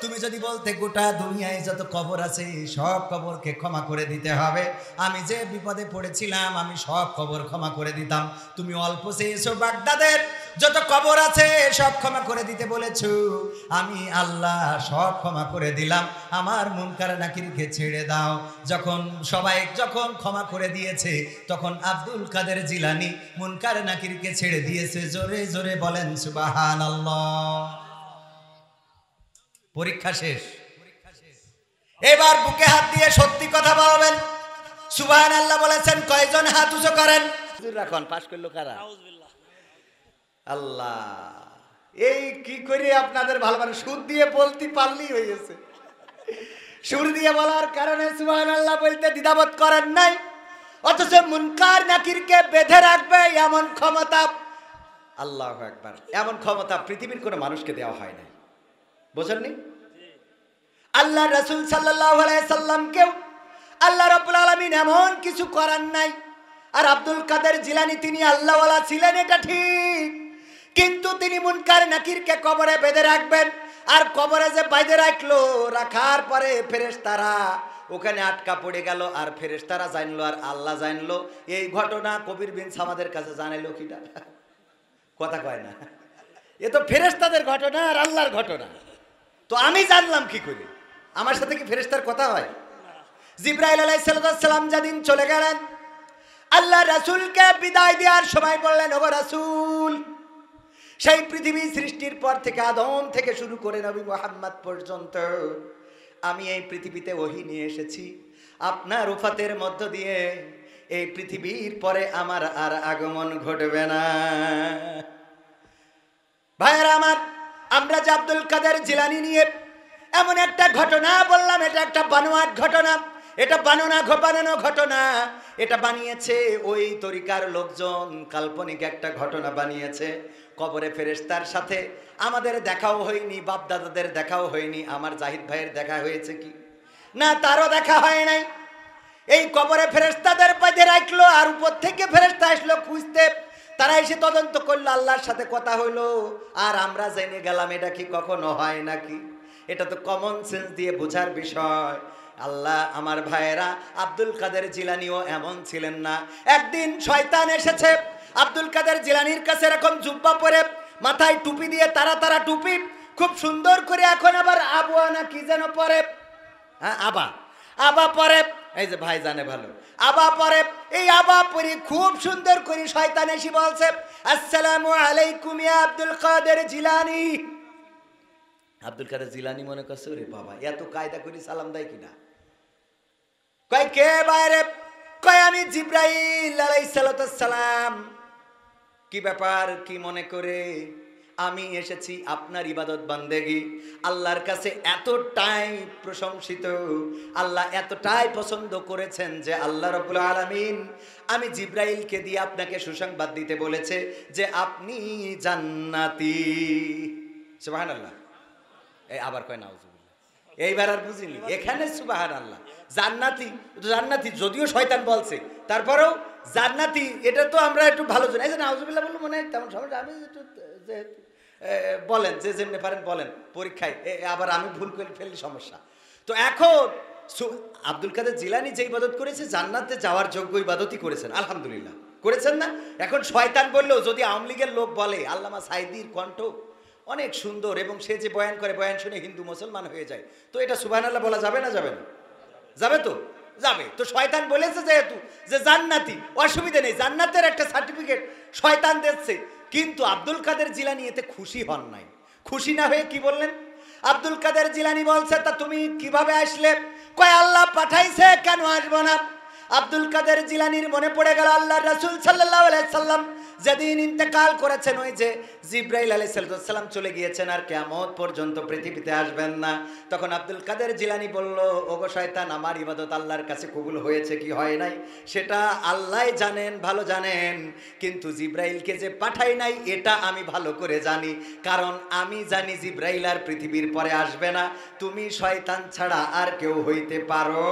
তুমি যদি বলতে গোটা দুনিয়ায় যত কবর আছে সব কবরকে ক্ষমা করে দিতে হবে, আমি যে বিপদে পড়েছিলাম আমি সব কবর ক্ষমা করে দিতাম। তুমি অল্প চেয়েছো বাগদাদের যত কবর আছে সব ক্ষমা করে দিতে বলেছো, আমি আল্লাহ সব ক্ষমা করে দিলাম, আমার মুনকার নাকিরকে ছেড়ে দাও। যখন ক্ষমা করে দিয়েছে তখন আব্দুল কাদের জিলানী মুনকার নাকিরকে ছেড়ে দিয়েছে। জোরে জোরে বলেন সুবহানাল্লাহ। পরীক্ষা শেষ, এবার বুকে হাত দিয়ে সত্যি কথা বলবেন। সুবহানাল্লাহ বলেছেন কয়জন হাত উঁচু করেন? রাখন পাশ করলো কারা? আল্লাহ, এই কি করে আপনাদের ভালো মানে সুর দিয়ে বলতে পারলেই হয়ে গেছে। সুর দিয়ে বলার কারণে সুবহানাল্লাহ বলতে দ্বিধাবোধ করেন নাই, অথচ মুনকার নাকিরকে বেঁধে রাখবে এমন ক্ষমতা, আল্লাহু আকবার, এমন ক্ষমতা পৃথিবীর কোনো মানুষকে দেওয়া হয় নাই। বোঝেননি? আল্লাহ রাসূল সাল্লাল্লাহু আলাইহি সাল্লামকেও আল্লাহ রাব্বুল আলামিন এমন কিছু করার নাই। আর আব্দুল কাদের জিলানী তিনি আল্লাহওয়ালা ছিলেন এটা ঠিক, কিন্তু তিনি মুনকার নাকিরকে কবরে বেঁধে রাখবেন। আর কবরে যে বেঁধে রাখলো, রাখার পরে ফেরেশতারা ওখানে আটকা পড়ে গেল, আর ফেরেশতারা জানলো আর আল্লাহ জানলো। এই ঘটনা কবির বিন সামাদের কাছে জানাইলো কিনা? কথা কয় না, এ তো ফেরেশতাদের ঘটনা আর আল্লাহর ঘটনা। তো আমি জানলাম কি করে? আমার সাথে কি ফেরেশতার কথা হয়? জিবরাইল আলাইহিস সালাম যেদিন চলে গেলেন, আল্লাহ রাসূলকে বিদায় দেওয়ার সময় বললেন ওগো রাসূল, সেই পৃথিবী সৃষ্টির পর থেকে আদম থেকে শুরু করে নবী মুহাম্মদ পর্যন্ত আমি এই পৃথিবীতে ওহী নিয়ে এসেছি। আপনার উফাতের মধ্য দিয়ে এই পৃথিবীর পরে আমার আর আগমন ঘটবে না। ভাইয়েরা আমার, আমরা যে আব্দুল কাদের জিলানী নিয়ে এমন একটা ঘটনা বললাম, এটা একটা বানোয়াট ঘটনা, এটা বানানো ঘটনা। এটা বানিয়েছে ওই তরিকার লোকজন, কাল্পনিক একটা ঘটনা বানিয়েছে। কবরে ফেরেশতার সাথে আমাদের দেখাও হয়নি, বাপদাদাদের দেখাও হয়নি। আমার জাহিদ ভাইয়ের দেখা হয়েছে কি না? তারও দেখা হয় নাই। এই কবরে ফেরেশতাদের বেঁধে রাখলো, আর উপর থেকে ফেরেশতা আসলো খুঁজতে। তারা এসে তদন্ত করলো, আল্লাহর সাথে কথা হইলো, আর আমরা জেনে গেলাম। এটা কি কখনো হয় নাকি? এটা তো কমন সেন্স দিয়ে বোঝার বিষয়। আল্লাহ আমার ভাইয়েরা, আব্দুল কাদের জিলানীও এমন ছিলেন না। একদিন শয়তান এসেছে আব্দুল কাদের জিলানীর কাছে, এরকম জুব্বা পরে, মাথায় টুপি দিয়ে, তারা টুপি, খুব সুন্দর করে। এখন আবার আবুয়া না কি যেন পরে, হ্যাঁ আবা পরে, এই যে ভাই জানে ভালো, আবা পরে। এই আবা পরে খুব সুন্দর করে শয়তান এসে বলছে আসসালামু আলাইকুম ইয়া আব্দুল কাদের জিলানী। আব্দুল কাদের জিলানী মনে করছে ওরে বাবা, এত কায়দা করে সালাম দেয় কিনা? কয় কে বাইরে? কয় আমি জিবরাইল আলাইহিস সালাম। কি ব্যাপার, কি মনে করে? আমি এসেছি আপনার ইবাদত বান্দেগি। আল্লাহর কাছে এতটাই প্রশংসিত, আল্লাহ এতটাই পছন্দ করেছেন যে আল্লাহ রাব্বুল আলামিন আমি জিবরাইলকে দিয়ে আপনাকে সুসংবাদ দিতে বলেছে যে আপনি জান্নাতি। সুবহানাল্লাহ। এই আবার কয় নাউজুবিল্লাহ। এইবার আর বুঝিনি, এখানে সুবহানাল্লাহ। জান্নাতি যদিও শয়তান বলছে, তারপরেও জান্নাতি, এটা তো আমরা একটু ভালো জানি। এই যে নাউজুবিল্লাহ বললো মনে হয় তেমন সমস্যা। আমি একটু বলেন, যে যেমনি পারেন বলেন, পরীক্ষায় আবার আমি ভুল করে ফেললি সমস্যা। তো এখন আব্দুল কাদের জিলানী যে ইবাদত করেছে, জান্নাতে যাওয়ার যোগ্য ইবাদতই করেছেন, আলহামদুলিল্লাহ করেছেন না? এখন শয়তান বললেও যদি আওয়ামী লীগের লোক বলে, আল্লামা সাইদির কণ্ঠ অনেক সুন্দর এবং সে যে বয়ান করে, বয়ান শুনে হিন্দু মুসলমান হয়ে যায়, তো এটা সুবহানাল্লাহ বলা যাবে না? যাবে না? যাবে তো যাবে। তো শয়তান বলেছে যেহেতু যে জান্নাতি, অসুবিধা নেই, জান্নাতের একটা সার্টিফিকেট শয়তান দিচ্ছে। কিন্তু আব্দুল কাদের জিলানী এতে খুশি হন নাই। খুশি না হয়ে কি বললেন? আব্দুল কাদের জিলানী বলছে তা তুমি কিভাবে আসলে? কয় আল্লাহ পাঠাইছে, কেন আসবো না? আব্দুল কাদের জিলানীর মনে পড়ে গেল আল্লাহর রাসূল সাল্লাল্লাহু আলাইহি সাল্লাম যেদিন ইন্তেকাল করেছেন ওই যে জিব্রাইল আলাইহিস সালাম চলে গিয়েছেন আর কিয়ামত পর্যন্ত পৃথিবীতে আসবেন না। তখন আব্দুল কাদের জিলানী বলল, ওগো শয়তান, আমার ইবাদত আল্লাহর কাছে কবুল হয়েছে কি হয় নাই সেটা আল্লাহই জানেন, ভালো জানেন, কিন্তু জিব্রাইলকে যে পাঠাই নাই এটা আমি ভালো করে জানি, কারণ আমি জানি জিব্রাইল আর পৃথিবীর পরে আসবে না, তুমি শয়তান ছাড়া আর কেউ হইতে পারো।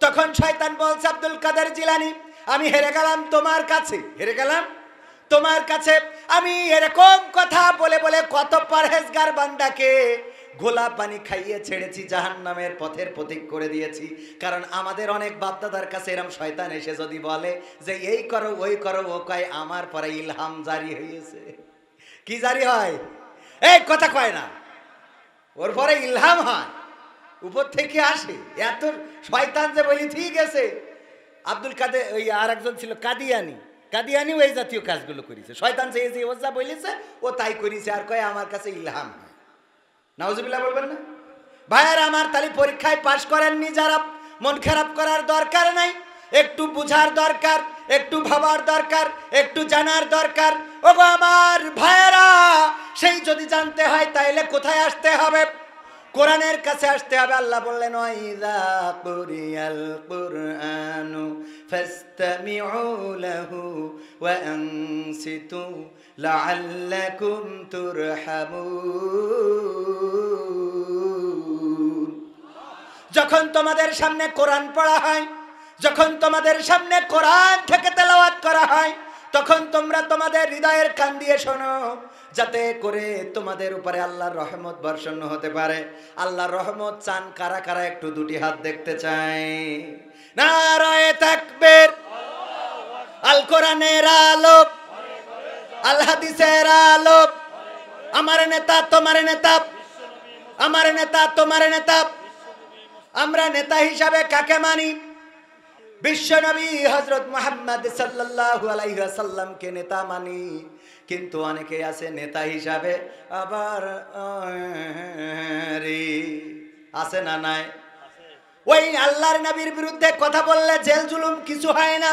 তখন শয়তান বলছে, আব্দুল কাদের জিলানী, আমি হেরে গেলাম তোমার কাছে, হেরে গেলাম তোমার কাছে। আমি এরকম কথা বলে বলে কত পরহেজগার বান্দাকে গোলাপ পানি খাইয়ে ছেড়েছি, জাহান্নামের পথের প্রতীক করে দিয়েছি। কারণ আমাদের অনেক বাপদাদার কাছে এরকম শয়তান এসে যদি বলে যে এই করো ওই করো, ও কয় আমার পরে ইলহাম জারি হয়েছে। কি জারি হয়? এই কথা কয় না, ওর পরে ইলহাম হয়, উপর থেকে আসে। এত শয়তান যে বলি, ঠিক আছে। আব্দুল কাদের, ওই আর একজন ছিল কাদিয়ানি ওই জাতীয় কাজগুলো করেছে। শয়তান যে ও যা বলেছে ও তাই করেছে, আর কয় আমার কাছে ইলহাম হয়। নাউজুবিল্লাহ বলবেন না? ভাইয়ের আমার, তাহলে পরীক্ষায় পাশ করেননি যারা, মন খারাপ করার দরকার নাই, একটু বুঝার দরকার, একটু ভাবার দরকার, একটু জানার দরকার। ওগো আমার ভাইয়েরা, সেই যদি জানতে হয় তাইলে কোথায় আসতে হবে? কোরআনের কাছে আসতে হবে। আল্লাহ বললেন, ওয়াইযা কুরিয়াল কুরআনু ফাসতামিউ লাহু ওয়া আনসিতু লাআল্লাকুম তুরহামুন। যখন তোমাদের সামনে কোরআন পড়া হয়, যখন তোমাদের সামনে কোরআন থেকে তেলাওয়াত করা হয়, তখন তোমরা তোমাদের হৃদয়ের কান দিয়ে শোনো, যাতে করে তোমাদের উপরে আল্লাহর রহমত বর্ষণ হতে পারে। আল্লাহর রহমত চান কারা কারা? একটু দুটি হাত দেখতে চাই। নারায়ে তাকবীর। আল কোরআনের আলো, আল হাদিসের আলো। আমার নেতা তোমার নেতা, আমার নেতা তোমার নেতা। আমরা নেতা হিসাবে কাকে মানি? বিশ্বনবী হযরত মুহাম্মদ সাল্লাল্লাহু আলাইহি ওয়াসাল্লামকে নেতা মানি। কিন্তু অনেকে আছে নেতা হিসাবে আবার আছে না নাই? ওই আল্লাহর নবীর বিরুদ্ধে কথা বললে জেল জুলুম কিছু হয় না,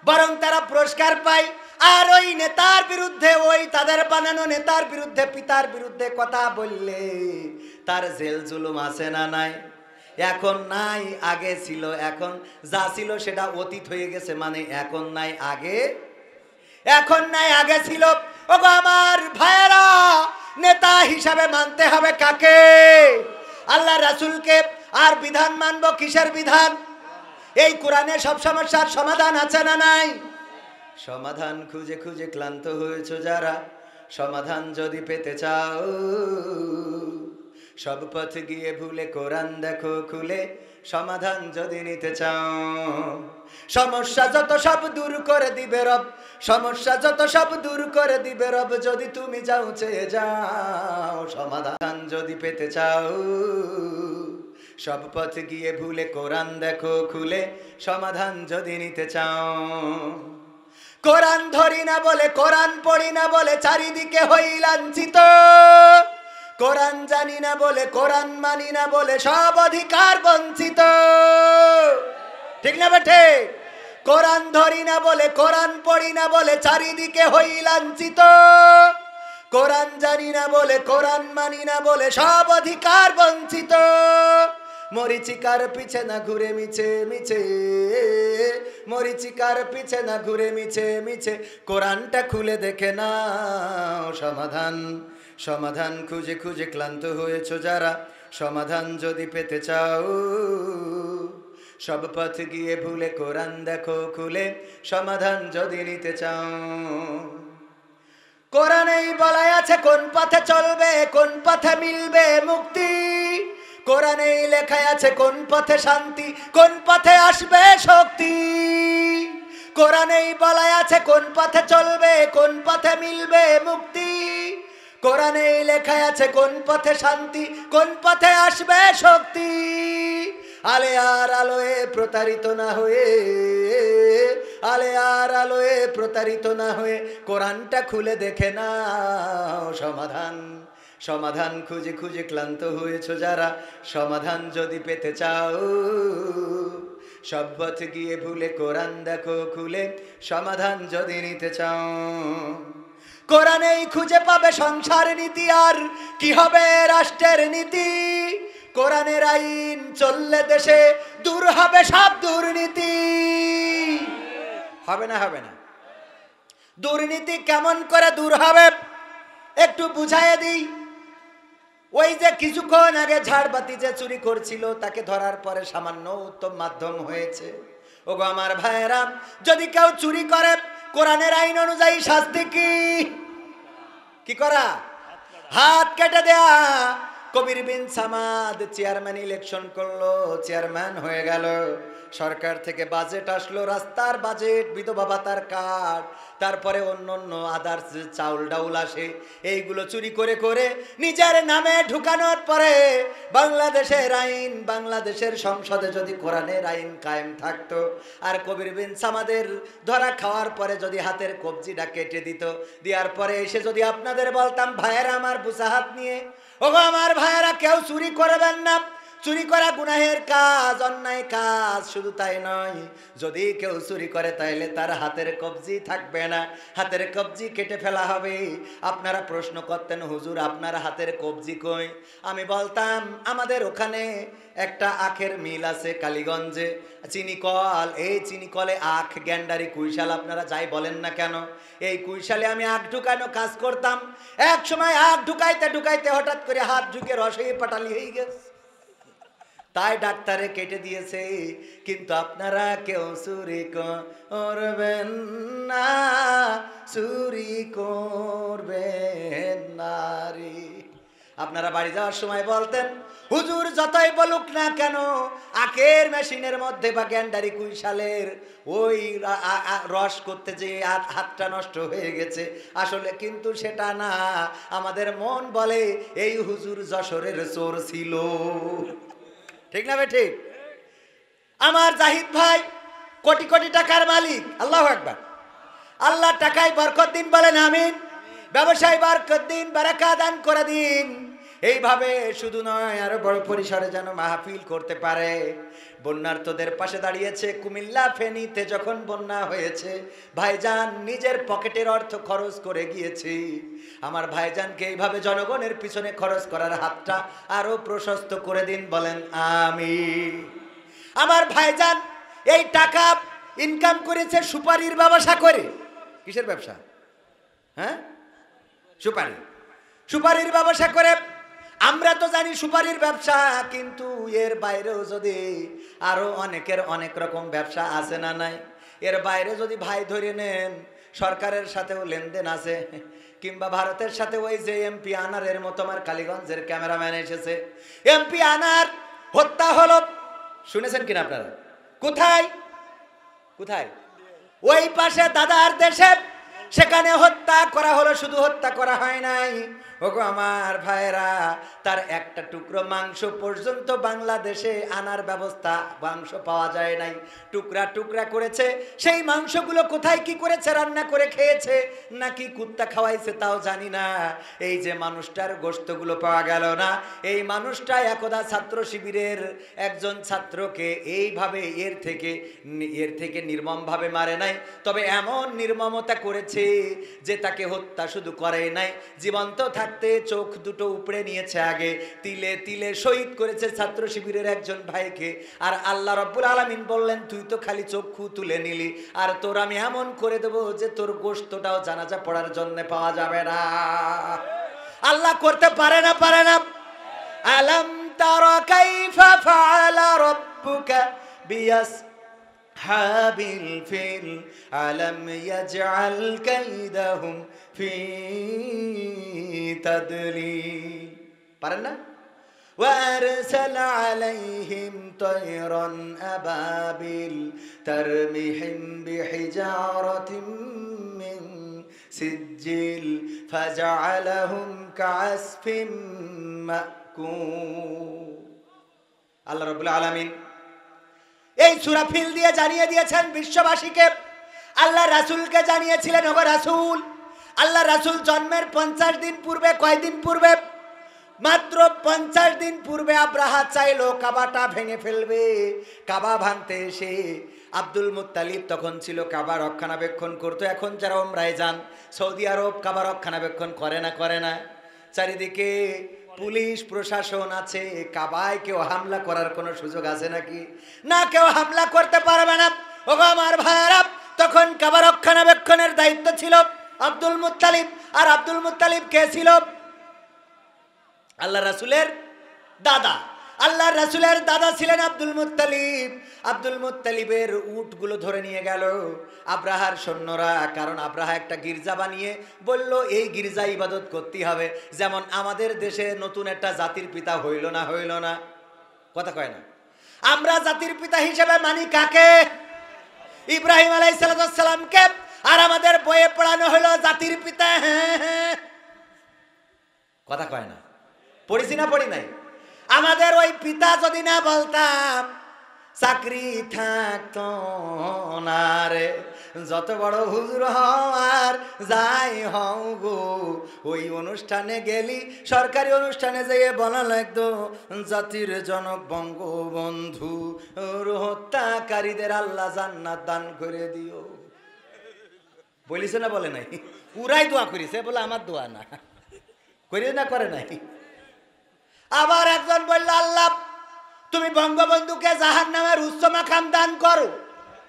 বরং তারা পুরস্কার পায়। আর ওই নেতার বিরুদ্ধে, ওই তাদের বানানো নেতার বিরুদ্ধে, পিতার বিরুদ্ধে কথা বললে তার জেল জুলুম আছে না নাই? এখন নাই, আগে ছিল। এখন যা ছিল সেটা অতীত হয়ে গেছে, মানে এখন নাই, আগে, এখন নাই, আগে ছিল। ওগো আমার ভাইয়েরা, নেতা হিসাবে মানতে হবে কাকে? আল্লাহ রাসূলকে। আর বিধান মানবো কিসের বিধান? এই কোরআনে সব সমস্যার সমাধান আছে না নাই? সমাধান খুঁজে খুঁজে ক্লান্ত হয়েছো যারা, সমাধান যদি পেতে চাও, সব পথ গিয়ে ভুলে কোরআন দেখো খুলে, সমাধান যদি নিতে চাও। সমস্যা যত সব দূর করে দিবে রব, সমস্যা যত সব দূর করে দিবে রব, যদি তুমি যাও চেয়ে যাও। সমাধান যদি পেতে চাও, সব পথ গিয়ে ভুলে কোরআন দেখো খুলে, সমাধান যদি নিতে চাও। কোরআন ধরি না বলে, কোরআন পড়ি না বলে চারিদিকে হই লাঞ্ছিত। কোরআন জানি না বলে, কোরআন মানি না বলে সব অধিকার বঞ্চিত। ঠিক না বেঠে? কোরআন ধরি না বলে, কোরআন পড়ি না বলে চারিদিকে হই লাঞ্ছিত। কোরআন জানি না বলে, কোরআন মানি না বলে সব অধিকার বঞ্চিত। মরিচিকার পিছে না ঘুরে মিছে মিছে, মরিচিকার পিছে না ঘুরে মিছে মিছে, কোরআনটা খুলে দেখে নাও। সমাধান, সমাধান খুঁজে খুঁজে ক্লান্ত হয়েছো যারা, সমাধান যদি পেতে চাও, সব পথ গিয়ে ভুলে কোরআন দেখো খুলে, সমাধান যদি নিতে চাও। কোরআনেই বলা আছে কোন পথে চলবে, কোন পথে মিলবে মুক্তি। কোরআনেই লেখা আছে কোন পথে শান্তি, কোন পথে আসবে শক্তি। কোরআনেই বলা আছে কোন পথে চলবে, কোন পথে মিলবে মুক্তি। কোরআনেই লেখা আছে কোন পথে শান্তি, কোন পথে আসবে শক্তি। আলে আর আলোয় প্রতারিত না হয়ে, আলে আর আলোয় প্রতারিত না হয়ে কোরআনটা খুলে দেখে নাও। সমাধান, সমাধান খুঁজে খুঁজে ক্লান্ত হয়েছো যারা, সমাধান যদি পেতে চাও, সব পথ গিয়ে ভুলে কোরআন দেখো খুলে, সমাধান যদি নিতে চাও। কোরআনেই খুঁজে পাবে সংসার নীতি, আর কি হবে রাষ্ট্রের নীতি। কোরআনের আইন চললে দেশে দূর হবে সব দুর্নীতি। হবে না? হবে না? দুর্নীতি কেমন করে দূর হবে একটু বুঝাইয়ে দিই। ওই যে কিছুক্ষণ আগে ঝাড়বাতি যে চুরি করছিল, তাকে ধরার পরে সামান্য উত্তম মাধ্যম হয়েছে। ওগো আমার ভাইয়েরা, যদি কেউ চুরি করে কোরআনের আইন অনুযায়ী শাস্তি কি? কি করা? হাত কেটে দেয়া। কবির বিন সামাদ চেয়ারম্যান ইলেকশন করলো, চেয়ারম্যান হয়ে গেল। সরকার থেকে বাজেট আসলো, রাস্তার বাজেট, বিধবা ভাতার কার্ড, তারপরে অন্য অন্য আদার্স চাউল ডাউল আসে। এইগুলো চুরি করে করে নিজের নামে ঢুকানোর পরে বাংলাদেশের আইন, বাংলাদেশের সংসদে যদি কোরআনের আইন কায়েম থাকতো, আর কবির বিন সামাদের ধরা খাওয়ার পরে যদি হাতের কবজিটা কেটে দিত, দেওয়ার পরে এসে যদি আপনাদের বলতাম, ভাইয়েরা আমার বুঝা হাত নিয়ে, ওগো আমার ভাইয়েরা কেউ চুরি করবেন না, চুরি করা গুনাহের কাজ, অন্যায় কাজ। শুধু তাই নয়, যদি কেউ চুরি করে তাইলে তার হাতের কবজি থাকবে না, হাতের কবজি কেটে ফেলা হবে। আপনারা প্রশ্ন করতেন, হুজুর আপনার হাতের কবজি কই? আমি বলতাম, আমাদের ওখানে একটা আখের মিল আছে কালীগঞ্জে, চিনিকল। এই চিনিকলে আখ, গ্যান্ডারি, কুইশাল, আপনারা যাই বলেন না কেন, এই কুইশালে আমি আখ ঢুকানো কাজ করতাম। এক সময় আখ ঢুকাইতে ঢুকাইতে হঠাৎ করে হাত ঢুকে রসে পাটালি হয়ে গেছে, তাই ডাক্তারে কেটে দিয়েছে। কিন্তু আপনারা কেউ চুরি করবেন না, চুরি করবেন না রে। আপনারা বাড়ি যাওয়ার সময় বলতেন, হুজুর যতই বলুক না কেন, আখের মেশিনের মধ্যে বা গ্যান্ডারি কুইশালের ওই রস করতে যে হাতটা নষ্ট হয়ে গেছে। আসলে কিন্তু সেটা না, আমাদের মন বলে এই হুজুর যশোরের চোর ছিল। ঠিক না ঠিক? আমার জাহিদ ভাই কোটি কোটি টাকার মালিক, আল্লাহু আকবার। আল্লাহ টাকায় বরকত দিন, বলেন আমিন। ব্যবসায় বরকত দিন, বারাকা দান করে দিন। এইভাবে শুধু নয়, আরো বড় পরিসরে যেন মাহফিল করতে পারে। বন্যার্তদের পাশে দাঁড়িয়েছে। কুমিল্লা ফেনীতে যখন বন্যা হয়েছে, ভাইজান নিজের পকেটের অর্থ খরচ করে গিয়েছি। আমার ভাইজানকে এইভাবে জনগণের পিছনে খরচ করার হাতটা আরো প্রশস্ত করে দিন, বলেন আমিন। আমার ভাইজান এই টাকা ইনকাম করেছে সুপারির ব্যবসা করে। কিসের ব্যবসা? হ্যাঁ, সুপারি। সুপারির ব্যবসা করে। আমরা তো জানি সুপারির ব্যবসা, কিন্তু এর বাইরেও যদি আরো অনেকের অনেক রকম ব্যবসা আছে না নাই? এর বাইরে যদি ভাই ধরে নেন, সরকারের সাথেও লেনদেন আছে, কিংবা ভারতের সাথে ওই যে এমপি আনারের মতো, আমার কালীগঞ্জের ক্যামেরাম্যান এসেছে, এমপি আনার হত্যা হলো, শুনেছেন কিনা আপনারা? কোথায় কোথায়? ওই পাশে দাদার দেশে, সেখানে হত্যা করা হলো। শুধু হত্যা করা হয় নাই, ওগো আমার ভাইরা, তার একটা টুকরো মাংস পর্যন্ত বাংলাদেশে আনার ব্যবস্থা, মাংস পাওয়া যায় নাই, টুকরা টুকরা করেছে। সেই মাংসগুলো কোথায় কি করেছে, রান্না করে খেয়েছে নাকি কুত্তা খাওয়াইছে তাও জানি না। এই যে মানুষটার গোশতগুলো পাওয়া গেল না, এই মানুষটা একদা ছাত্র শিবিরের একজন ছাত্রকে এইভাবে এর থেকে নির্মমভাবে মারে নাই, তবে এমন নির্মমতা করেছে যে তাকে হত্যা শুধু করে নাই, জীবন্ত থাকতে চোখ দুটো উপড়ে নিয়েছে আগে, তিলে তিলে শহীদ করেছে ছাত্র শিবিরের একজন ভাইকে। আর আল্লাহ রাব্বুল আলামিন বললেন, তুই তো খালি চক্ষু তুলে নিলি, আর তোর আমি এমন করে দেব যে তোর গোশতটাও জানাজা পড়ার জন্য পাওয়া যাবে না। আল্লাহ করতে পারে না, পারে না? আলাম তারা কাইফা ফাআলা রাব্বুকা বিআসহাবিল ফিল আলাম ইয়াজআল কাইদাহুম ফি তাদলিল। পারেন না? وأرسل عليهم طيرا أبابيل ترميهم بحجارة من سجيل فجعلهم كعصف مأكول। আল্লাহ রাব্বুল আলামিন এই সূরা ফিল দিয়ে জানিয়ে দিয়েছেন বিশ্ববাসীকে। আল্লাহ রাসূলকে জানিয়েছিলেন, ওগো রাসূল, আল্লাহ রাসূল জন্মের 50 দিন পূর্বে, কয়দিন পূর্বে? মাত্র 50 দিন পূর্বে আব্রাহা চাইলো কাবাটা ভেঙে ফেলবে। কাবা ভাঙতে এসে আব্দুল মুত্তালিব তখন ছিল কাবা রক্ষণাবেক্ষণ করতো। এখন যারা উমরায় যান সৌদি আরব কাবা রক্ষণাবেক্ষণ করে না। চারিদিকে পুলিশ প্রশাসন আছে, কাবায় কেউ হামলা করার কোনো সুযোগ আছে নাকি? না, কেউ হামলা করতে পারবে না। ওগো আমার ভাইয়েরা, তখন কাবা রক্ষণাবেক্ষণের দায়িত্ব ছিল আব্দুল মুত্তালিব। আর আব্দুল মুত্তালিব কে ছিল? আল্লাহ রাসূলের দাদা। আল্লাহর রাসূলের দাদা ছিলেন আব্দুল মুত্তালিব। আব্দুল মুত্তালিবের উটগুলো ধরে নিয়ে গেল আব্রাহার সৈন্যরা। কারণ আব্রাহা একটা গির্জা বানিয়ে বলল এই গির্জা ইবাদত করতে হবে। যেমন আমাদের দেশে নতুন একটা জাতির পিতা হইল না, কথা কয় না? আমরা জাতির পিতা হিসেবে মানি কাকে? ইব্রাহিম আলাইহিস সালামকে। আর আমাদের বইয়ে পড়ানো হলো জাতির পিতা। হ্যাঁ, কথা কয় না? পড়িছি না পড়ি নাই? আমাদের ওই পিতা যদি না বলতাম চাকরি থাকতো না রে। যত বড় হুজুর হওয়ার যাই হও গো, ওই অনুষ্ঠানে গেলি, সরকারি অনুষ্ঠানে যেয়ে বলা লাগতো জাতির জনক বঙ্গবন্ধু হত্যাকারীদের আল্লাহ জান্নাত দান করে দিও। বলিছে না বলে নাই? পুরাই দোয়া করিছে, বলে আমার দোয়া না, করি না করে নাই। আবার একজন বলল আল্লাহ তুমি বঙ্গবন্ধুকে জাহান্নামের উচ্চ মাকাম দান করো।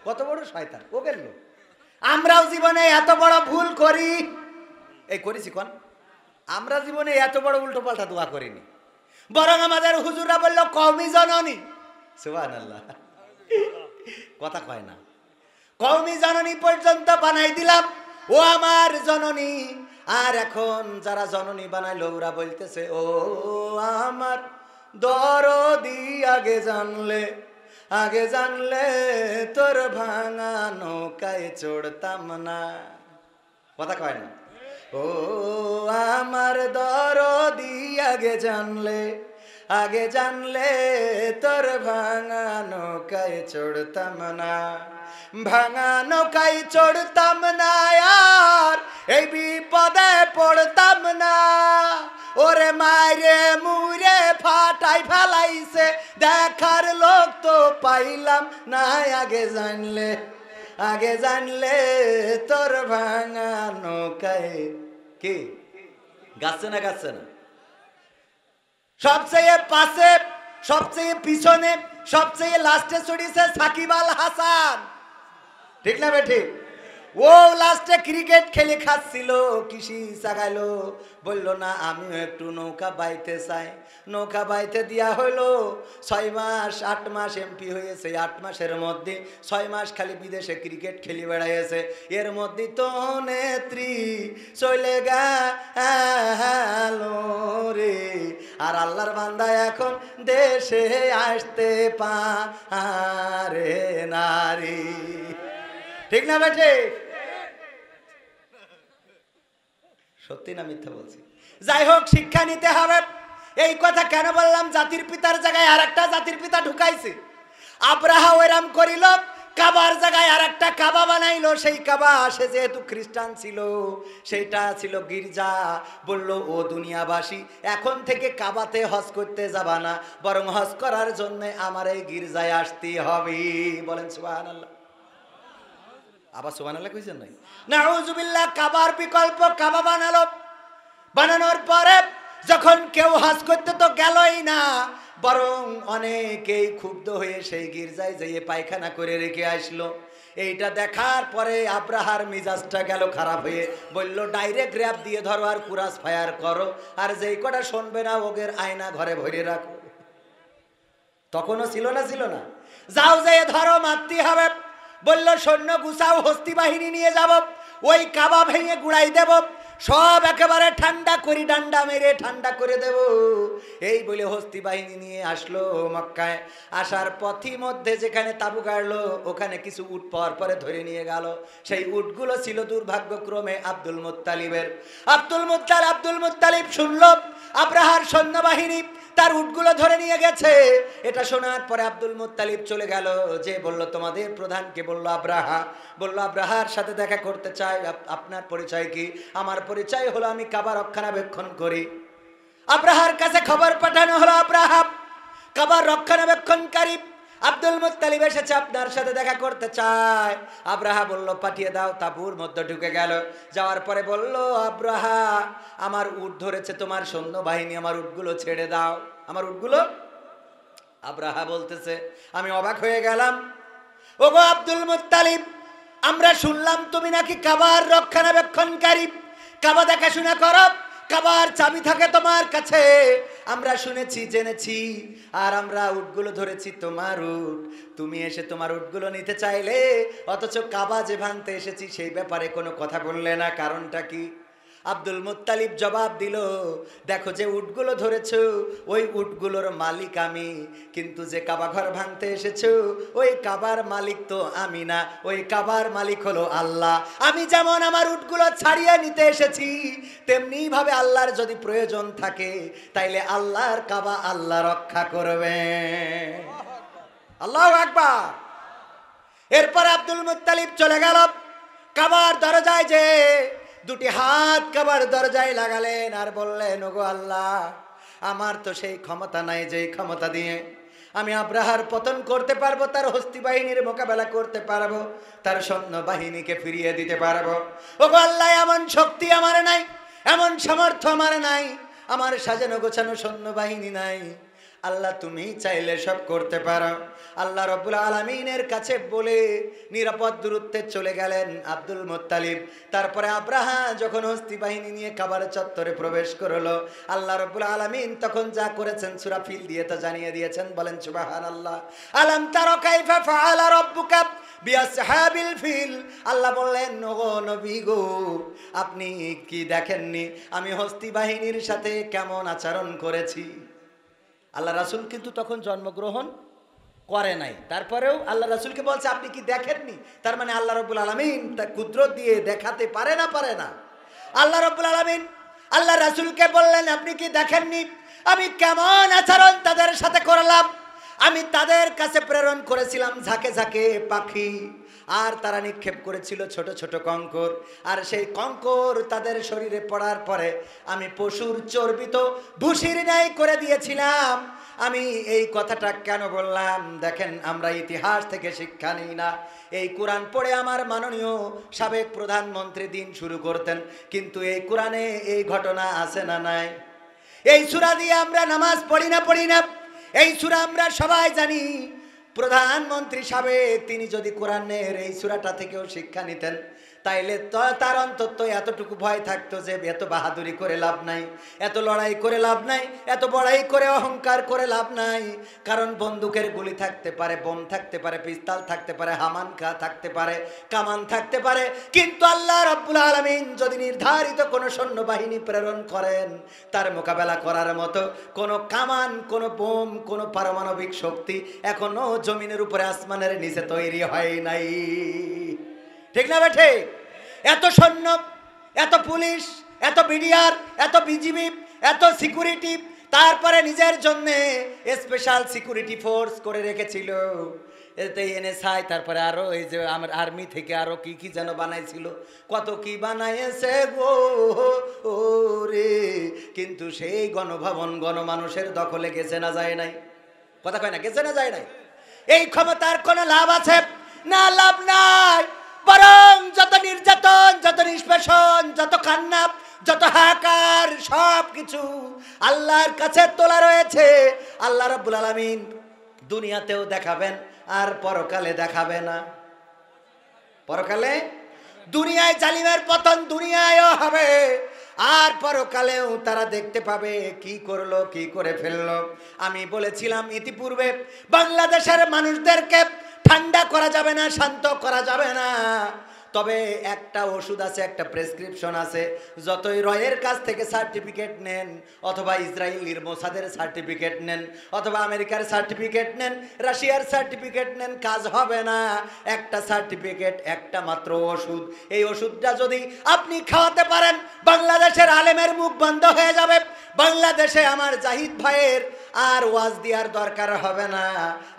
কত বড় শয়তান ও গেল। আমরাও জীবনে এত বড় ভুল করি, এই করেছি কোন? আমরা জীবনে এত বড় উল্টো পাল্টা দোয়া করিনি। বরং আমাদের হুজুররা বলল কওমি জননী। সুবহানাল্লাহ, কথা কয় না? কওমি জননী পর্যন্ত বানাই দিলাম, ও আমার জননী। আর এখন যারা জননী বানাইলো ওরা বলতেছে ও আমার দরদি, আগে জানলে তোর ভাঙা নৌকায় চড়তাম না। কথা কয় না? ও আমার দরদি, আগে জানলে তোর ভাঙা নৌকায় চড়তাম না, ভাঙা নৌকায় চড়তাম না, আর এই বিপদে পড়তাম না। ওরে মাইরে মুরে ফাটাই ফেলাইছে, দেখার লোক তো পাইলাম না। আগে জানলে তোর ভাঙা নৌকায় কি গাচ্ছে না? সবচেয়ে পাশে, সবচেয়ে পিছনে, সবচেয়ে লাস্টে চড়িয়েছে সাকিব আল হাসান। ঠিক না বেঠিক? ও লাস্টে ক্রিকেট খেলে খাচ্ছিল, কৃষি চাগাইলো, বলল না আমিও একটু নৌকা বাইতে চাই। নৌকা বাইতে দিয়া হইলো 6 মাস 8 মাস এমপি হয়েছে। 8 মাসের মধ্যে 6 মাস খালি বিদেশে ক্রিকেট খেলি বেড়াইছে। এর মধ্যে তো নেত্রী চলে গেল রে। আর আল্লাহর বান্দা এখন দেশে আসতে পারে নারী। ঠিক না বেঠে? সত্যি না মিথ্যা বলছি? যাই হোক, শিক্ষা নিতে হবে। এই কথা কেন বললাম? জাতির পিতার জায়গায় আর একটা জাতির পিতা ঢুকাইছে। আব্রাহা ওইরাম করিল, কাবার জায়গায় আর একটা কাবা বানাইলো। সেই কাবা, সে যেহেতু খ্রিস্টান ছিল, সেইটা ছিল গির্জা। বলল ও দুনিয়াবাসী, এখন থেকে কাবাতে হজ করতে যাবা না, বরং হজ করার জন্য আমার এই গির্জায় আসতে হবে। বলেন সুবহানাল্লাহ। আবার সুবহানাল্লাহ কইছেন নাই? নাউজুবিল্লাহ। কাবার বিকল্প কাবা বানালো। বানানোর পরে যখন কেউ হজ করতে তো গেলই না, বরং অনেকেই ক্ষুব্ধ হয়ে সেই গির্জায় যেয়ে পায়খানা করে রেখে আসলো। এইটা দেখার পরে আব্রাহার মিজাজটা গেল খারাপ হয়ে, বলল ডাইরেক্ট র্যাপ দিয়ে ধরো আর কুরাস ফায়ার করো, আর যেই কটা শুনবে না ওদের আয়না ঘরে ভরে রাখো। তখনও ছিল না? যাও যেয়ে ধরো, মারতে হবে। বলল সৈন্য গুছাও, হস্তি বাহিনী নিয়ে যাব, ওই কাবা ভেঙে গুড়াই দেব, সব একেবারে ঠান্ডা করি, ডান্ডা মেরে ঠান্ডা করে দেব। এই বলে হস্তি বাহিনী নিয়ে আসলো মক্কায়। আসার পথি মধ্যে যেখানে তাবু গাড়লো ওখানে কিছু উট পাওয়ার পরে ধরে নিয়ে গেল। সেই উটগুলো ছিল দুর্ভাগ্যক্রমে আব্দুল মুত্তালিবের। আব্দুল মুত্তালিব শুনল আব্রাহার সৈন্যবাহিনী তার উটগুলো ধরে নিয়ে গেছে। এটা শোনার পরে আব্দুল মুত্তালিব চলে গেল, যে বলল তোমাদের প্রধানকে বলল আব্রাহা, বলল আব্রাহার সাথে দেখা করতে চাই। আপনার পরিচয় কি? আমার পরিচয় হলো আমি কাবা রক্ষণাবেক্ষণ করি। আব্রাহার কাছে খবর পাঠানো হলো, আব্রাহা কাবার রক্ষণাবেক্ষণকারী আব্দুল মুত্তালিব এসেছে, আপনার সাথে দেখা করতে চায়। আব্রাহা বলল পাঠিয়ে দাও। তাঁবুর মধ্যে ঢুকে গেল। যাওয়ার পরে বলল, আব্রাহা আমার উট ধরেছে তোমার সৈন্যবাহিনী, আমার উটগুলো ছেড়ে দাও, আমার উটগুলো। আব্রাহা বলতেছে, আমি অবাক হয়ে গেলাম, ওগো আব্দুল মুত্তালিব, আমরা শুনলাম তুমি নাকি কাবার রক্ষণাবেক্ষণকারী, কাবা দেখাশোনা করো, কাবার চাবি থাকে তোমার কাছে, আমরা শুনেছি জেনেছি, আর আমরা উটগুলো ধরেছি তোমার উট। তুমি এসে তোমার উটগুলো নিতে চাইলে, অথচ কাবা যে ভাঙতে এসেছি সেই ব্যাপারে কোনো কথা বললে না, কারণটা কি? আব্দুল মুত্তালিব জবাব দিল, দেখো যে উটগুলো ধরেছো ওই উটগুলোর মালিক আমি, কিন্তু যে কাবা ঘর ভাঙতে এসেছো ওই কাবার মালিক তো আমি না, ওই কাবার মালিক হলো আল্লাহ। আমি যেমন আমার উটগুলো ছাড়িয়ে নিতে এসেছি, তেমনি ভাবে আল্লাহর যদি প্রয়োজন থাকে তাইলে আল্লাহর কাবা আল্লাহ রক্ষা করবে। আল্লাহু আকবার। এরপর আব্দুল মুত্তালিব চলে গেল কাবার দরজায়, যে দুটি হাত কাবার দরজায় লাগালেন আর বললেন, ওগো আল্লাহ, আমার তো সেই ক্ষমতা নাই যেই ক্ষমতা দিয়ে আমি আব্রাহার পতন করতে পারবো, তার হস্তি বাহিনীর মোকাবেলা করতে পারবো, তার সৈন্য বাহিনীকে ফিরিয়ে দিতে পারবো। ওগো আল্লাহ, এমন শক্তি আমার নাই, এমন সামর্থ্য আমার নাই, আমার সাজানো গোছানো সৈন্য বাহিনী নাই। আল্লাহ তুমি চাইলে সব করতে পারো। আল্লাহ রাব্বুল আলামিনের কাছে বলে নিরাপদ দূরত্বে চলে গেলেন আব্দুল মুত্তালিব। তারপরে আব্রাহা যখন হস্তি বাহিনী নিয়ে কাবার চত্বরে প্রবেশ করলো, আল্লাহ রাব্বুল আলামিন তখন যা করেছেন সূরা ফিল দিয়ে তা জানিয়ে দিয়েছেন। বলেন সুবহানাল্লাহ। আলাম তারা কাইফা ফাআলা রাব্বুকা বিআসহাবিল ফিল। আল্লাহ বললেন, ওগো নবী গো, আপনি কি দেখেননি আমি হস্তি বাহিনীর সাথে কেমন আচরণ করেছি? আল্লাহ রাসূল কিন্তু তখন জন্মগ্রহণ করে নাই, তারপরেও আল্লাহ রাসূলকে বলছে আপনি কি দেখেননি? তার মানে আল্লাহ রাব্বুল আলামিন তা কুদরত দিয়ে দেখাতে পারে না, পারে না। আল্লাহ রাব্বুল আলামিন আল্লাহ রাসূলকে বললেন, আপনি কি দেখেননি আমি কেমন আচরণ তাদের সাথে করলাম? আমি তাদের কাছে প্রেরণ করেছিলাম ঝাঁকে ঝাঁকে পাখি, আর তারা নিক্ষেপ করেছিল ছোট ছোট কঙ্কর, আর সেই কঙ্কর তাদের শরীরে পড়ার পরে আমি পশুর চর্বিত ভুসির ন্যায় করে দিয়েছিলাম। আমি এই কথাটা কেন বললাম? দেখেন, আমরা ইতিহাস থেকে শিক্ষা নিই না। এই কোরআন পড়ে আমার মাননীয় সাবেক প্রধানমন্ত্রী দিন শুরু করতেন, কিন্তু এই কোরআনে এই ঘটনা আছে না নাই? এই সূরা দিয়ে আমরা নামাজ পড়ি না, এই সূরা আমরা সবাই জানি। প্রধানমন্ত্রী সাবেক তিনি যদি কোরআনের এই সূরাটা থেকেও শিক্ষা নিতেন, তাইলে তার অন্তত এতটুকু ভয় থাকতো যে এত বাহাদুরি করে লাভ নাই, এত লড়াই করে লাভ নাই, এত বড়াই করে অহংকার করে লাভ নাই। কারণ বন্দুকের গুলি থাকতে পারে, বোম থাকতে পারে, পিস্তল থাকতে পারে, হামানকা থাকতে পারে, কামান থাকতে পারে, কিন্তু আল্লাহ রাব্বুল আলামিন যদি নির্ধারিত কোনো সৈন্যবাহিনী প্রেরণ করেন, তার মোকাবেলা করার মতো কোনো কামান, কোনো বোম, কোনো পারমাণবিক শক্তি এখনো জমিনের উপরে আসমানের নিচে তৈরি হয় নাই। ঠিক না বেঠে? এত সৈন্য, এত পুলিশ, এত বিডিআর, এত বিজিবি, এত সিকিউরিটি, তারপরে নিজের জন্য স্পেশাল সিকিউরিটি ফোর্স করে রেখেছিল, এতে এনএসআই, তারপরে আরো এই যে আমার আর্মি থেকে আরো কি কি যেন বানাইছিল, কত কি বানাইছে গো রে। কিন্তু সেই গণভবন গণমানুষের দখলে গেছে না যায় নাই? কথা কয় না, গেছে না যায় নাই? এই ক্ষমতার কোনো লাভ আছে না? লাভ নাই। বরং যত নির্যাতন, যত নিষ্পেষণ, যত কান্না, যত হাহাকার, সব কিছু আল্লাহর কাছে তোলা রয়েছে। আল্লাহ রাব্বুল আলামিন দুনিয়াতেও দেখাবেন আর পরকালে দেখাবে না? পরকালে দুনিয়ায় জালিমের পতন দুনিয়ায়ও হবে, আর পরকালেও তারা দেখতে পাবে কি করলো, কি করে ফেললো। আমি বলেছিলাম ইতিপূর্বে, বাংলাদেশের মানুষদেরকে ঠান্ডা করা যাবে না, শান্ত করা যাবে না, তবে একটা ওষুধ আছে, একটা প্রেসক্রিপশন আছে। যতই রয়ের কাছ থেকে সার্টিফিকেট নেন, অথবা ইসরায়েলির মোসাদের সার্টিফিকেট নেন, অথবা আমেরিকার সার্টিফিকেট নেন, রাশিয়ার সার্টিফিকেট নেন, কাজ হবে না। একটা সার্টিফিকেট, একটা মাত্র ওষুধ। এই ওষুধটা যদি আপনি খাওয়াতে পারেন, বাংলাদেশের আলেমের মুখ বন্ধ হয়ে যাবে। বাংলাদেশে আমার জাহিদ ভাইয়ের আর ওয়াজ দেওয়ার দরকার হবে না,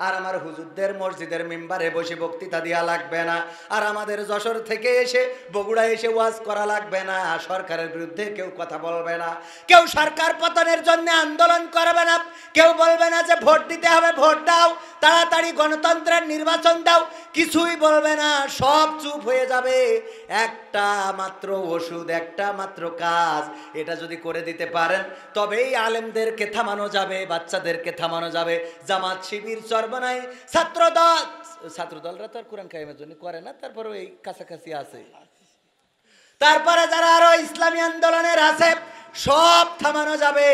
আর আমার হুজুরদের মসজিদের মিম্বারে বসে বক্তৃতা দেওয়া লাগবে না, আর আমাদের যশোর থেকে এসে বগুড়া এসে ওয়াজ করা লাগবে না, সরকারের বিরুদ্ধে কেউ কথা বলবে না, কেউ সরকার পতনের জন্য আন্দোলন করবে না, কেউ বলবে না যে ভোট দিতে হবে, ভোট দাও, তাড়াতাড়ি গণতন্ত্রের নির্বাচন দাও, কিছুই বলবে না, সব চুপ হয়ে যাবে। একটা মাত্র ওষুধ, একটা মাত্র কাজ, এটা যদি করে দিতে পারেন তবেই আলেমদেরকে থামানো যাবে, বাচ্চাদেরকে থামানো যাবে। জামাত শিবির চরমনাই ছাত্রদলরা তো আর কোরআন কায়েমের জন্য করে না, তারপরে এই কাছাকাছি আছে, তারপরে যারা আরো ইসলামী আন্দোলনের আছে সব থামানো যাবে।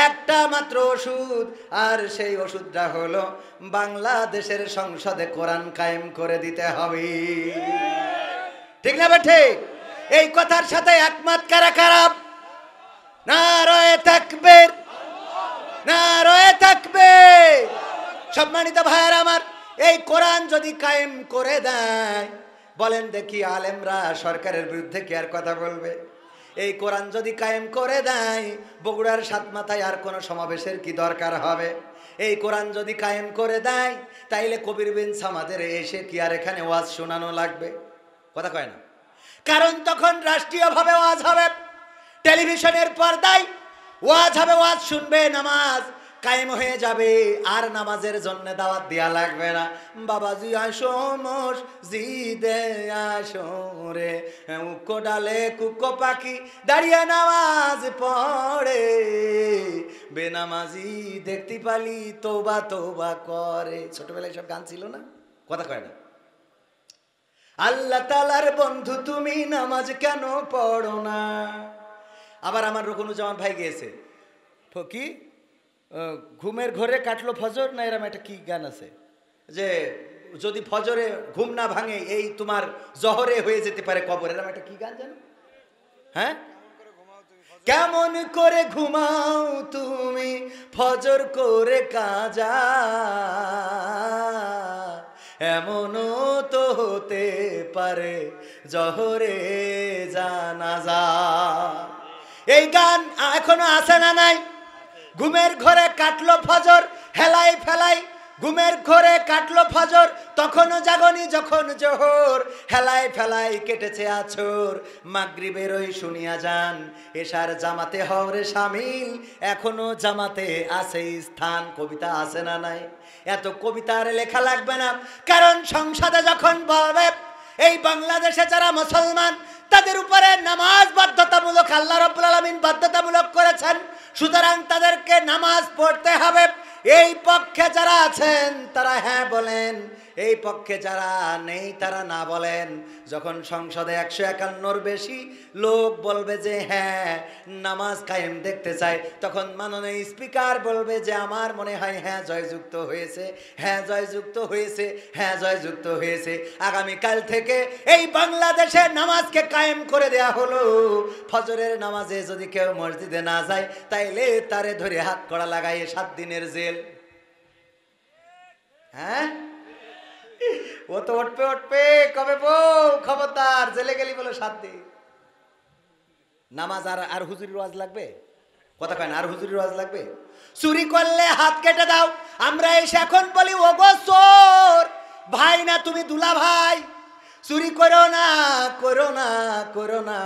একটা মাত্র ওষুধ, আর সেই ওষুধটা হলো বাংলাদেশের সংসদে কোরআন কায়েম করে দিতে হবে। ঠিক না ঠিক? এই কথার সাথে একমত কারা কারা? নারায়ে তাকবীর, নারায়ে তাকবীর। সম্মানিত ভাইয়েরা আমার, এই কোরআন যদি কায়েম করে দেয়, বলেন দেখি আলেমরা সরকারের বিরুদ্ধে কি আর কথা বলবে? এই কোরআন যদি কায়েম করে দেয়, বগুড়ার সাতমাথায় আর কোনো সমাবেশের কি দরকার হবে? এই কোরআন যদি কায়েম করে দেয়, তাইলে কবির বিন সামাদের এসে কি আর এখানে ওয়াজ শোনানো লাগবে? কথা কয় না। কারণ তখন রাষ্ট্রীয়ভাবে ওয়াজ হবে, টেলিভিশনের পর্দায় ওয়াজ হবে, ওয়াজ শুনবে, নামাজ কায়েম হয়ে যাবে, আর নামাজের জন্য দাওয়াত দেয়া লাগবে না। বাবাজি আসো মসজিদে আসো রে, উক্কো ডালে কুক্কো পাখি দাঁড়িয়ে নামাজ পড়ে, বেনামাজি দেখতে পালি তোবা তোবা করে। ছোটবেলায় সব গান ছিল না? কথা কয় না। আল্লাহ তাআলার বন্ধু তুমি নামাজ কেন পড়ো না? আবার আমার রকুনুজ্জামান ভাই গিয়েছে, কি ঘুমের ঘরে কাটলো ফজর, না এরম একটা কি গান আছে যে যদি ফজরে ঘুম না ভাঙে এই তোমার জহরে হয়ে যেতে পারে কবর, এরম একটা কি গান জানো? হ্যাঁ, কেমন করে ঘুমাও তুমি ফজর করে কাজা, এমনও তো হতে পারে জহরে জানাজা। এই গান এখনো আছে না নাই? ঘুমের ঘরে কাটলো ফজর, হেলাই ফেলাই ঘুমের ঘরে কাটলো ফজর, তখনও জাগনি যখন জোহর, হেলাই ফেলাই কেটেছে আছর, মাগরিবের ওই শুনিয়া যান, এশার জামাতে হওরে শামিল, এখনো জামাতে আছে স্থান। কবিতা আছে না নাই? এত কবিতার লেখা লাগবে না, কারণ সংসদে যখন বলবে এই বাংলাদেশে যারা মুসলমান তাদের উপরে নামাজ বাধ্যতামূলক, আল্লাহ রাব্বুল আলামিন বাধ্যতামূলক করেছেন, সুতরাং তাদেরকে নামাজ পড়তে হবে। এই পক্ষে যারা আছেন তারা হ্যাঁ বলেন, এই পক্ষে যারা নেই তারা না বলেন। যখন সংসদে 151 বেশি লোক বলবে যে হ্যাঁ নামাজ কায়েম দেখতে চাই, তখন মাননীয় স্পিকার বলবে যে আমার মনে হয় হ্যাঁ জয়যুক্ত হয়েছে, হ্যাঁ জয়যুক্ত হয়েছে, হ্যাঁ জয়যুক্ত হয়েছে। আগামীকাল থেকে এই বাংলাদেশে নামাজকে কায়েম করে দেয়া হলো। ফজরের নামাজে যদি কেউ মসজিদে না যায়, তাইলে তারে ধরে হাত কড়া লাগাইয়ে 7 দিনের জেল। হ্যাঁ, ও তো উঠবে উঠবে, কবে বউ খবরদার, জেলে গেলি বলে 7 দিন। নামাজ আর হুজুরির ওয়াজ লাগবে? কথা কয় না, আর হুজুরির ওয়াজ লাগবে? চুরি করলে হাত কেটে দাও। আমরা এসে এখন বলি ওগো চোর ভাই না তুমি দুলা ভাই, চুরি করো না, করো না, করো না।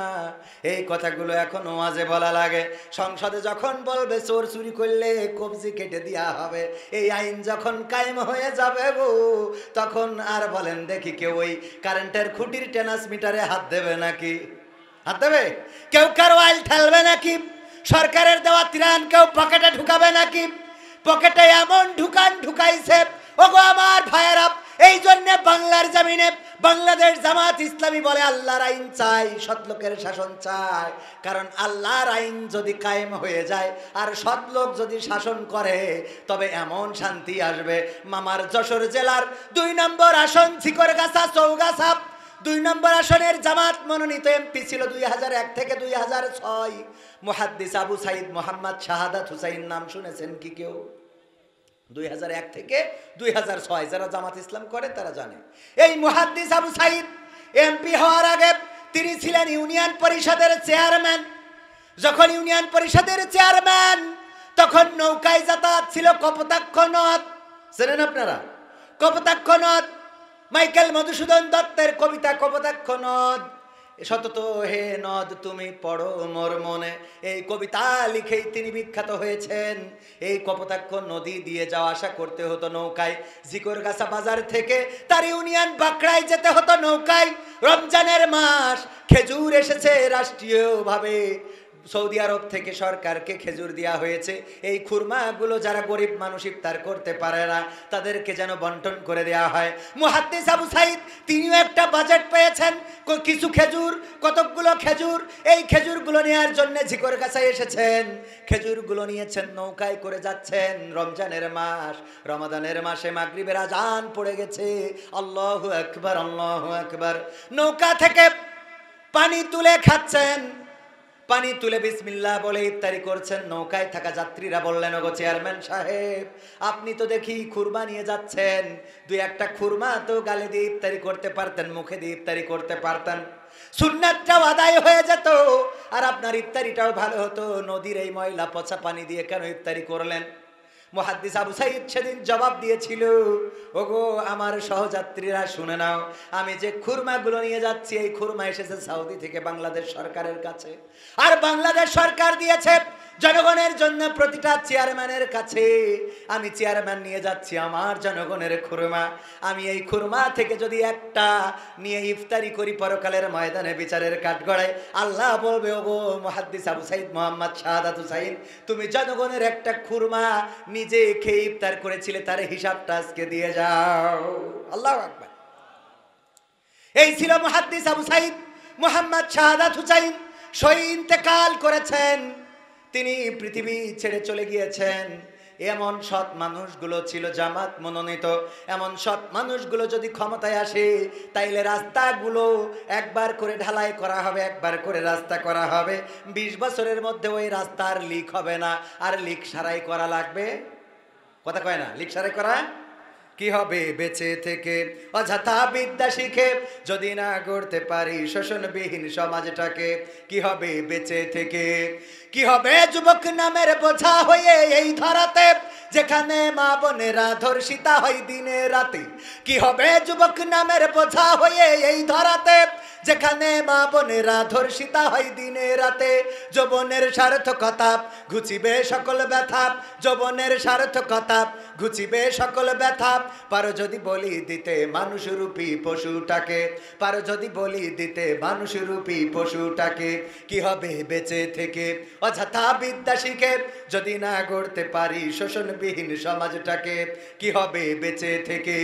এই কথাগুলো এখন ওয়াজে বলা লাগে। সংসদে যখন বলবে চোর চুরি করলে কবজি কেটে দেওয়া হবে, এই আইন যখন কায়েম হয়ে যাবে গো, তখন আর বলেন দেখি কেউ ওই কারেন্টের খুঁটির ট্রান্সমিটারে হাত দেবে নাকি? হাত দেবে? কেউ কারো আইল ঠেলবে নাকি? সরকারের দেওয়া ত্রাণ কেউ পকেটে ঢুকাবে নাকি? পকেটে এমন ঢুকাইছে ওগো আমার ভাইয়েরা। এই জন্য বাংলার জমিনে বাংলাদেশ জামাত ইসলামী বলে আল্লাহর আইন চাই, সৎ লোকের শাসন চাই। কারণ আল্লাহর আইন যদি কায়েম হয়ে যায় আর সৎ লোক যদি শাসন করে, তবে এমন শান্তি আসবে। মামার যশোর জেলার 2 নম্বর আসন ঝিকরগাছা চৌগাছা, 2 নম্বর আসনের জামাত মনোনীত এমপি ছিল 2001 থেকে 2006 মুহাদ্দিস আবু সাইদ মোহাম্মদ শাহাদাত হুসাইন। নাম শুনেছেন কি কেউ? 2001 থেকে 2006 যারা জামাত ইসলাম করে তারা জানে। এই মুহাদ্দিস আবু সাইদ এমপি হওয়ার আগে তিনি ছিলেন ইউনিয়ন পরিষদের চেয়ারম্যান। যখন ইউনিয়ন পরিষদের চেয়ারম্যান, তখন নৌকায় যাতায়াত ছিল কপোতাক্ষ নদ, জানেন আপনারা কপোতাক্ষ নদ? মাইকেল মধুসূদন দত্তের কবিতা কপোতাক্ষ নদ। সতত হে নদ তুমি পড়ো মোর মনে, এই কবিতা লিখেই তিনি বিখ্যাত হয়েছেন। এই কপোতাক্ষ নদী দিয়ে যাওয়া আসা করতে হতো নৌকায়। জিকরগাছা বাজার থেকে তার ইউনিয়ন বাঁকড়ায় যেতে হতো নৌকায়। রমজানের মাস, খেজুর এসেছে রাষ্ট্রীয়ভাবে, সৌদি আরব থেকে সরকারকে খেজুর দেওয়া হয়েছে। এই খুরমাগুলো যারা গরিব মানুষ ইফতার করতে পারে না তাদেরকে যেন বন্টন করে দেওয়া হয়। মুহাদ্দিস আবু সাইদ তিনিও একটা বাজেট পেয়েছেন, কিছু খেজুর, কতকগুলো খেজুর। এই খেজুরগুলো নেওয়ার জন্য ঝিকরগাছায় এসেছেন। খেজুরগুলো নিয়েছেন, নৌকায় করে যাচ্ছেন। রমজানের মাস, রমাদানের মাসে মাগরিবের আজান পড়ে গেছে। আল্লাহু আকবার, আল্লাহু আকবার। নৌকা থেকে পানি তুলে খাচ্ছেন, পানি তুলে বিসমিল্লাহ বলে ইফতারি করছেন। নৌকায় থাকা যাত্রীরা বললেন, ওগো চেয়ারম্যান সাহেব, আপনি তো দেখি খুরমা নিয়ে যাচ্ছেন, দুই একটা খুরমা তো গালে দিয়ে ইফতারি করতে পারতেন, মুখে দিয়ে ইফতারি করতে পারতেন, সুন্নাতটাও আদায় হয়ে যেত আর আপনার ইফতারিটাও ভালো হতো। নদীর এই ময়লা পচা পানি দিয়ে কেন ইফতারি করলেন? মুহাদ্দিস আবু সাইদ সেদিন জবাব দিয়েছিল, ওগো আমার সহযাত্রীরা শুনে নাও, আমি যে খুরমাগুলো নিয়ে যাচ্ছি এই খুরমা এসেছে সৌদি থেকে বাংলাদেশ সরকারের কাছে, আর বাংলাদেশ সরকার দিয়েছে জনগণের জন্য প্রতিটা চেয়ারম্যানের কাছে। আমি চেয়ারম্যান নিয়ে যাচ্ছি আমার জনগণের খুরমা, আমি এই খুরমা থেকে যদি একটা নিয়ে ইফতারি করি পরকালের ময়দানে বিচারের কাঠগড়ায়, আল্লাহ বলবে, ওগো মুহাদ্দিস আবু সাইদ মোহাম্মদ শাহাদাত হুসাইন, তুমি জনগণের একটা খুরমা নিজে খেয়ে ইফতার করেছিলে, তার হিসাবটা আজকে দিয়ে যাও। আল্লাহু আকবার। এই ছিল মুহাদ্দিস আবু সাইদ মোহাম্মদ শাহাদাত হুসাইন। শহীদ ইন্তেকাল করেছেন, তিনি পৃথিবী ছেড়ে চলে গিয়েছেন। এমন সৎ মানুষগুলো ছিল জামাত মনোনীত। এমন সৎ মানুষগুলো যদি ক্ষমতায় আসে তাইলে রাস্তাগুলো একবার করে ঢালাই করা হবে, একবার করে রাস্তা করা হবে। 20 বছরের মধ্যে ওই রাস্তার লিক হবে না, আর লিক সারাই করা লাগবে। কথা কয় না, লিক সারাই করা কি হবে বেঁচে থেকে অযথা বিদ্যা শিখে, যদি না গড়তে পারি শোষণবিহীন সমাজটাকে। কি হবে বেঁচে থেকে, কি হবে যুবক নামের বোঝা হয়ে এই ধরাতে, যেখানে মা বোনেরা ধর্ষিতা হয় দিনে রাতে। কি হবে যুবক নামের বোঝা হয়ে এই ধরাতে, যেখানে মা বোনেরা ধর্ষিতা হয় দিনে রাতে। যৌবনের সার্থকতা ঘুচিবে সকল ব্যথা, যৌবনের সার্থকতা ঘুচিবে সকল ব্যথা। পারো যদি বলি দিতে মানুষরূপী পশুটাকে, পারো যদি বলি দিতে মানুষরূপী পশুটাকে। কি হবে বেঁচে থেকে অযথা বিদ্যা শিখে, যদি না গড়তে পারি শোষণবিহীন সমাজটাকে। কি হবে বেঁচে থেকে,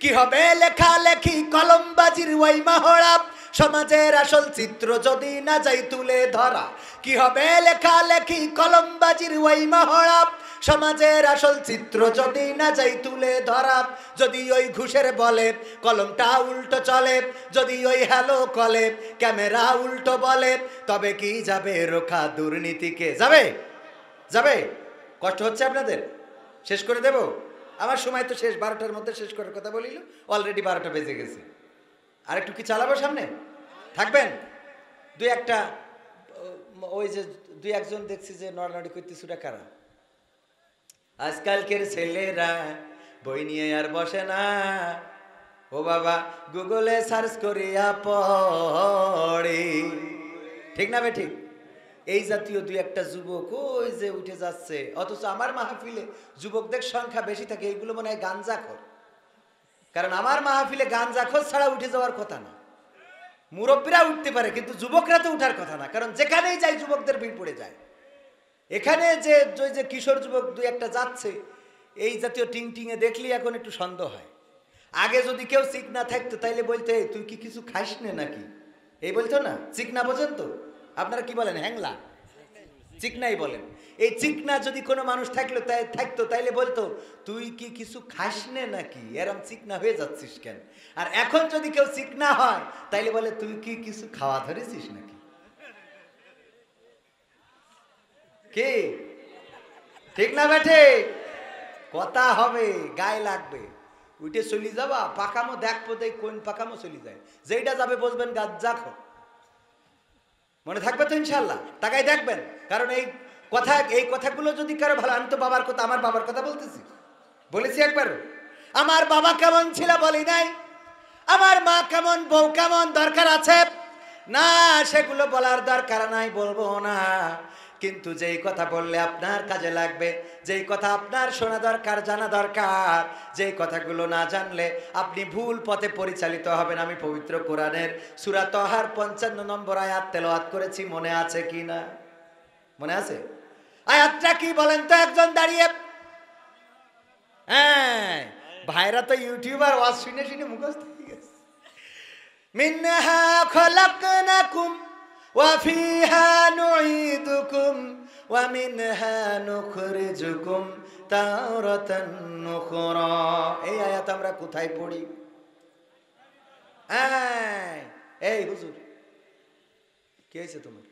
কি হবে লেখালেখি কলমবাজির ওই মহড়া, সমাজের আসল চিত্র যদি না যাই তুলে ধরা। কি হবে লেখালেখি কলমবাজির ওই মহড়া, সমাজের আসল চিত্র যদি না যাই তুলে ধরা। যদি ওই ঘুষের বলে কলমটা উল্টো চলে, যদি ওই হ্যালো কলে ক্যামেরা উল্টো বলে, তবে কি যাবে রোখা দুর্নীতিকে? যাবে? যাবে? কষ্ট হচ্ছে আপনাদের? শেষ করে দেব? আমার সময় তো শেষ, 12টার মধ্যে শেষ করার কথা বলিল, অলরেডি 12টা বেজে গেছে। আর একটু কি চালাবো সামনে? থাকবেন? দুই একটা, ওই যে দুই একজন দেখছি যে নড়ানড়ি করতেছে, ওটা কারা? আজকালকের ছেলেরা বই নিয়ে আর বসে না, ও বাবা গুগলে সার্চ করিয়া পড়ে। ঠিক না বে ঠিক? এই জাতীয় দুই একটা যুবক ওই যে উঠে যাচ্ছে, অথচ আমার মাহফিলে যুবকদের সংখ্যা বেশি থাকে। এইগুলো মনে হয় গাঞ্জাখোর, কারণ আমার মাহফিলে গাঞ্জাখোর ছাড়া উঠে যাওয়ার কথা না। মুরব্বীরা উঠতে পারে কিন্তু যুবকরা তো উঠার কথা না, কারণ যেখানেই যাই যুবকদের ভিড় পড়ে যায়। এখানে যে যে কিশোর যুবক দুই একটা যাচ্ছে, এই জাতীয় টিং টিংয়ে দেখলি এখন একটু সন্দেহ হয়। আগে যদি কেউ চিকনা থাকতো তাইলে বলতে, তুই কি কিছু খাস না নাকি, এই বলতো না। চিকনা বোঝেন তো আপনারা? কি বলেন? হ্যাংলা, চিকনাই বলেন। এই চিকনা যদি কোনো মানুষ থাকতো তাইলে বলতো, তুই কি কিছু খাস না নাকি, এরম চিকনা হয়ে যাচ্ছিস কেন? আর এখন যদি কেউ চিকনা হয় তাইলে বলে, তুই কি কিছু খাওয়া ধরেছিস নাকি? কি ঠিক না বেঠে? কথা হবে, গায়ে লাগবে, উঠে চলি যাবা। পাকামো দেখবো, দেখ কোন পাকামো চলি যায়, যেইটা যাবে বসবেন গাজ্জা খো। মনে থাকবে তো ইনশাল্লাহ? তাকাই দেখবেন, কারণ এই কথা, এই কথাগুলো যদি কারো ভালো, আমি তো বাবার কথা, আমার বাবার কথা বলতেছি, বলেছি একবার। আমার বাবা কেমন ছিল বলি নাই, আমার মা কেমন, বউ কেমন, দরকার আছে না, সেগুলো বলার দরকার নাই, বলবো না। কিন্তু যেই কথা বললে আপনার কাজে লাগবে, যেই কথা আপনার শোনা দরকার, জানা দরকার, যেই কথাগুলো না জানলে আপনি ভুল পথে পরিচালিত হবেন। আমি পবিত্র কোরআনের সূরা তহার 55 নম্বর আয়াত তেলাওয়াত করেছি, মনে আছে কি না? মনে আছে? আয়াতটা কি বলেন তো একজন দাঁড়িয়ে? হ্যাঁ, ভাইরা তো ইউটিউবার, ওয়াজ শুনে শুনে মুখস্থ হয়ে গেছে। মিনহা খলাকনাকুম ওয়া ফিহা নুঈদুকুম ওয়া মিনহা নুখরিজুকুম তারাতান নুখরা। এই আয়াত আমরা কোথায় পড়ি? হ্যাঁ, এই হুজুর কি হয়েছে তোমার?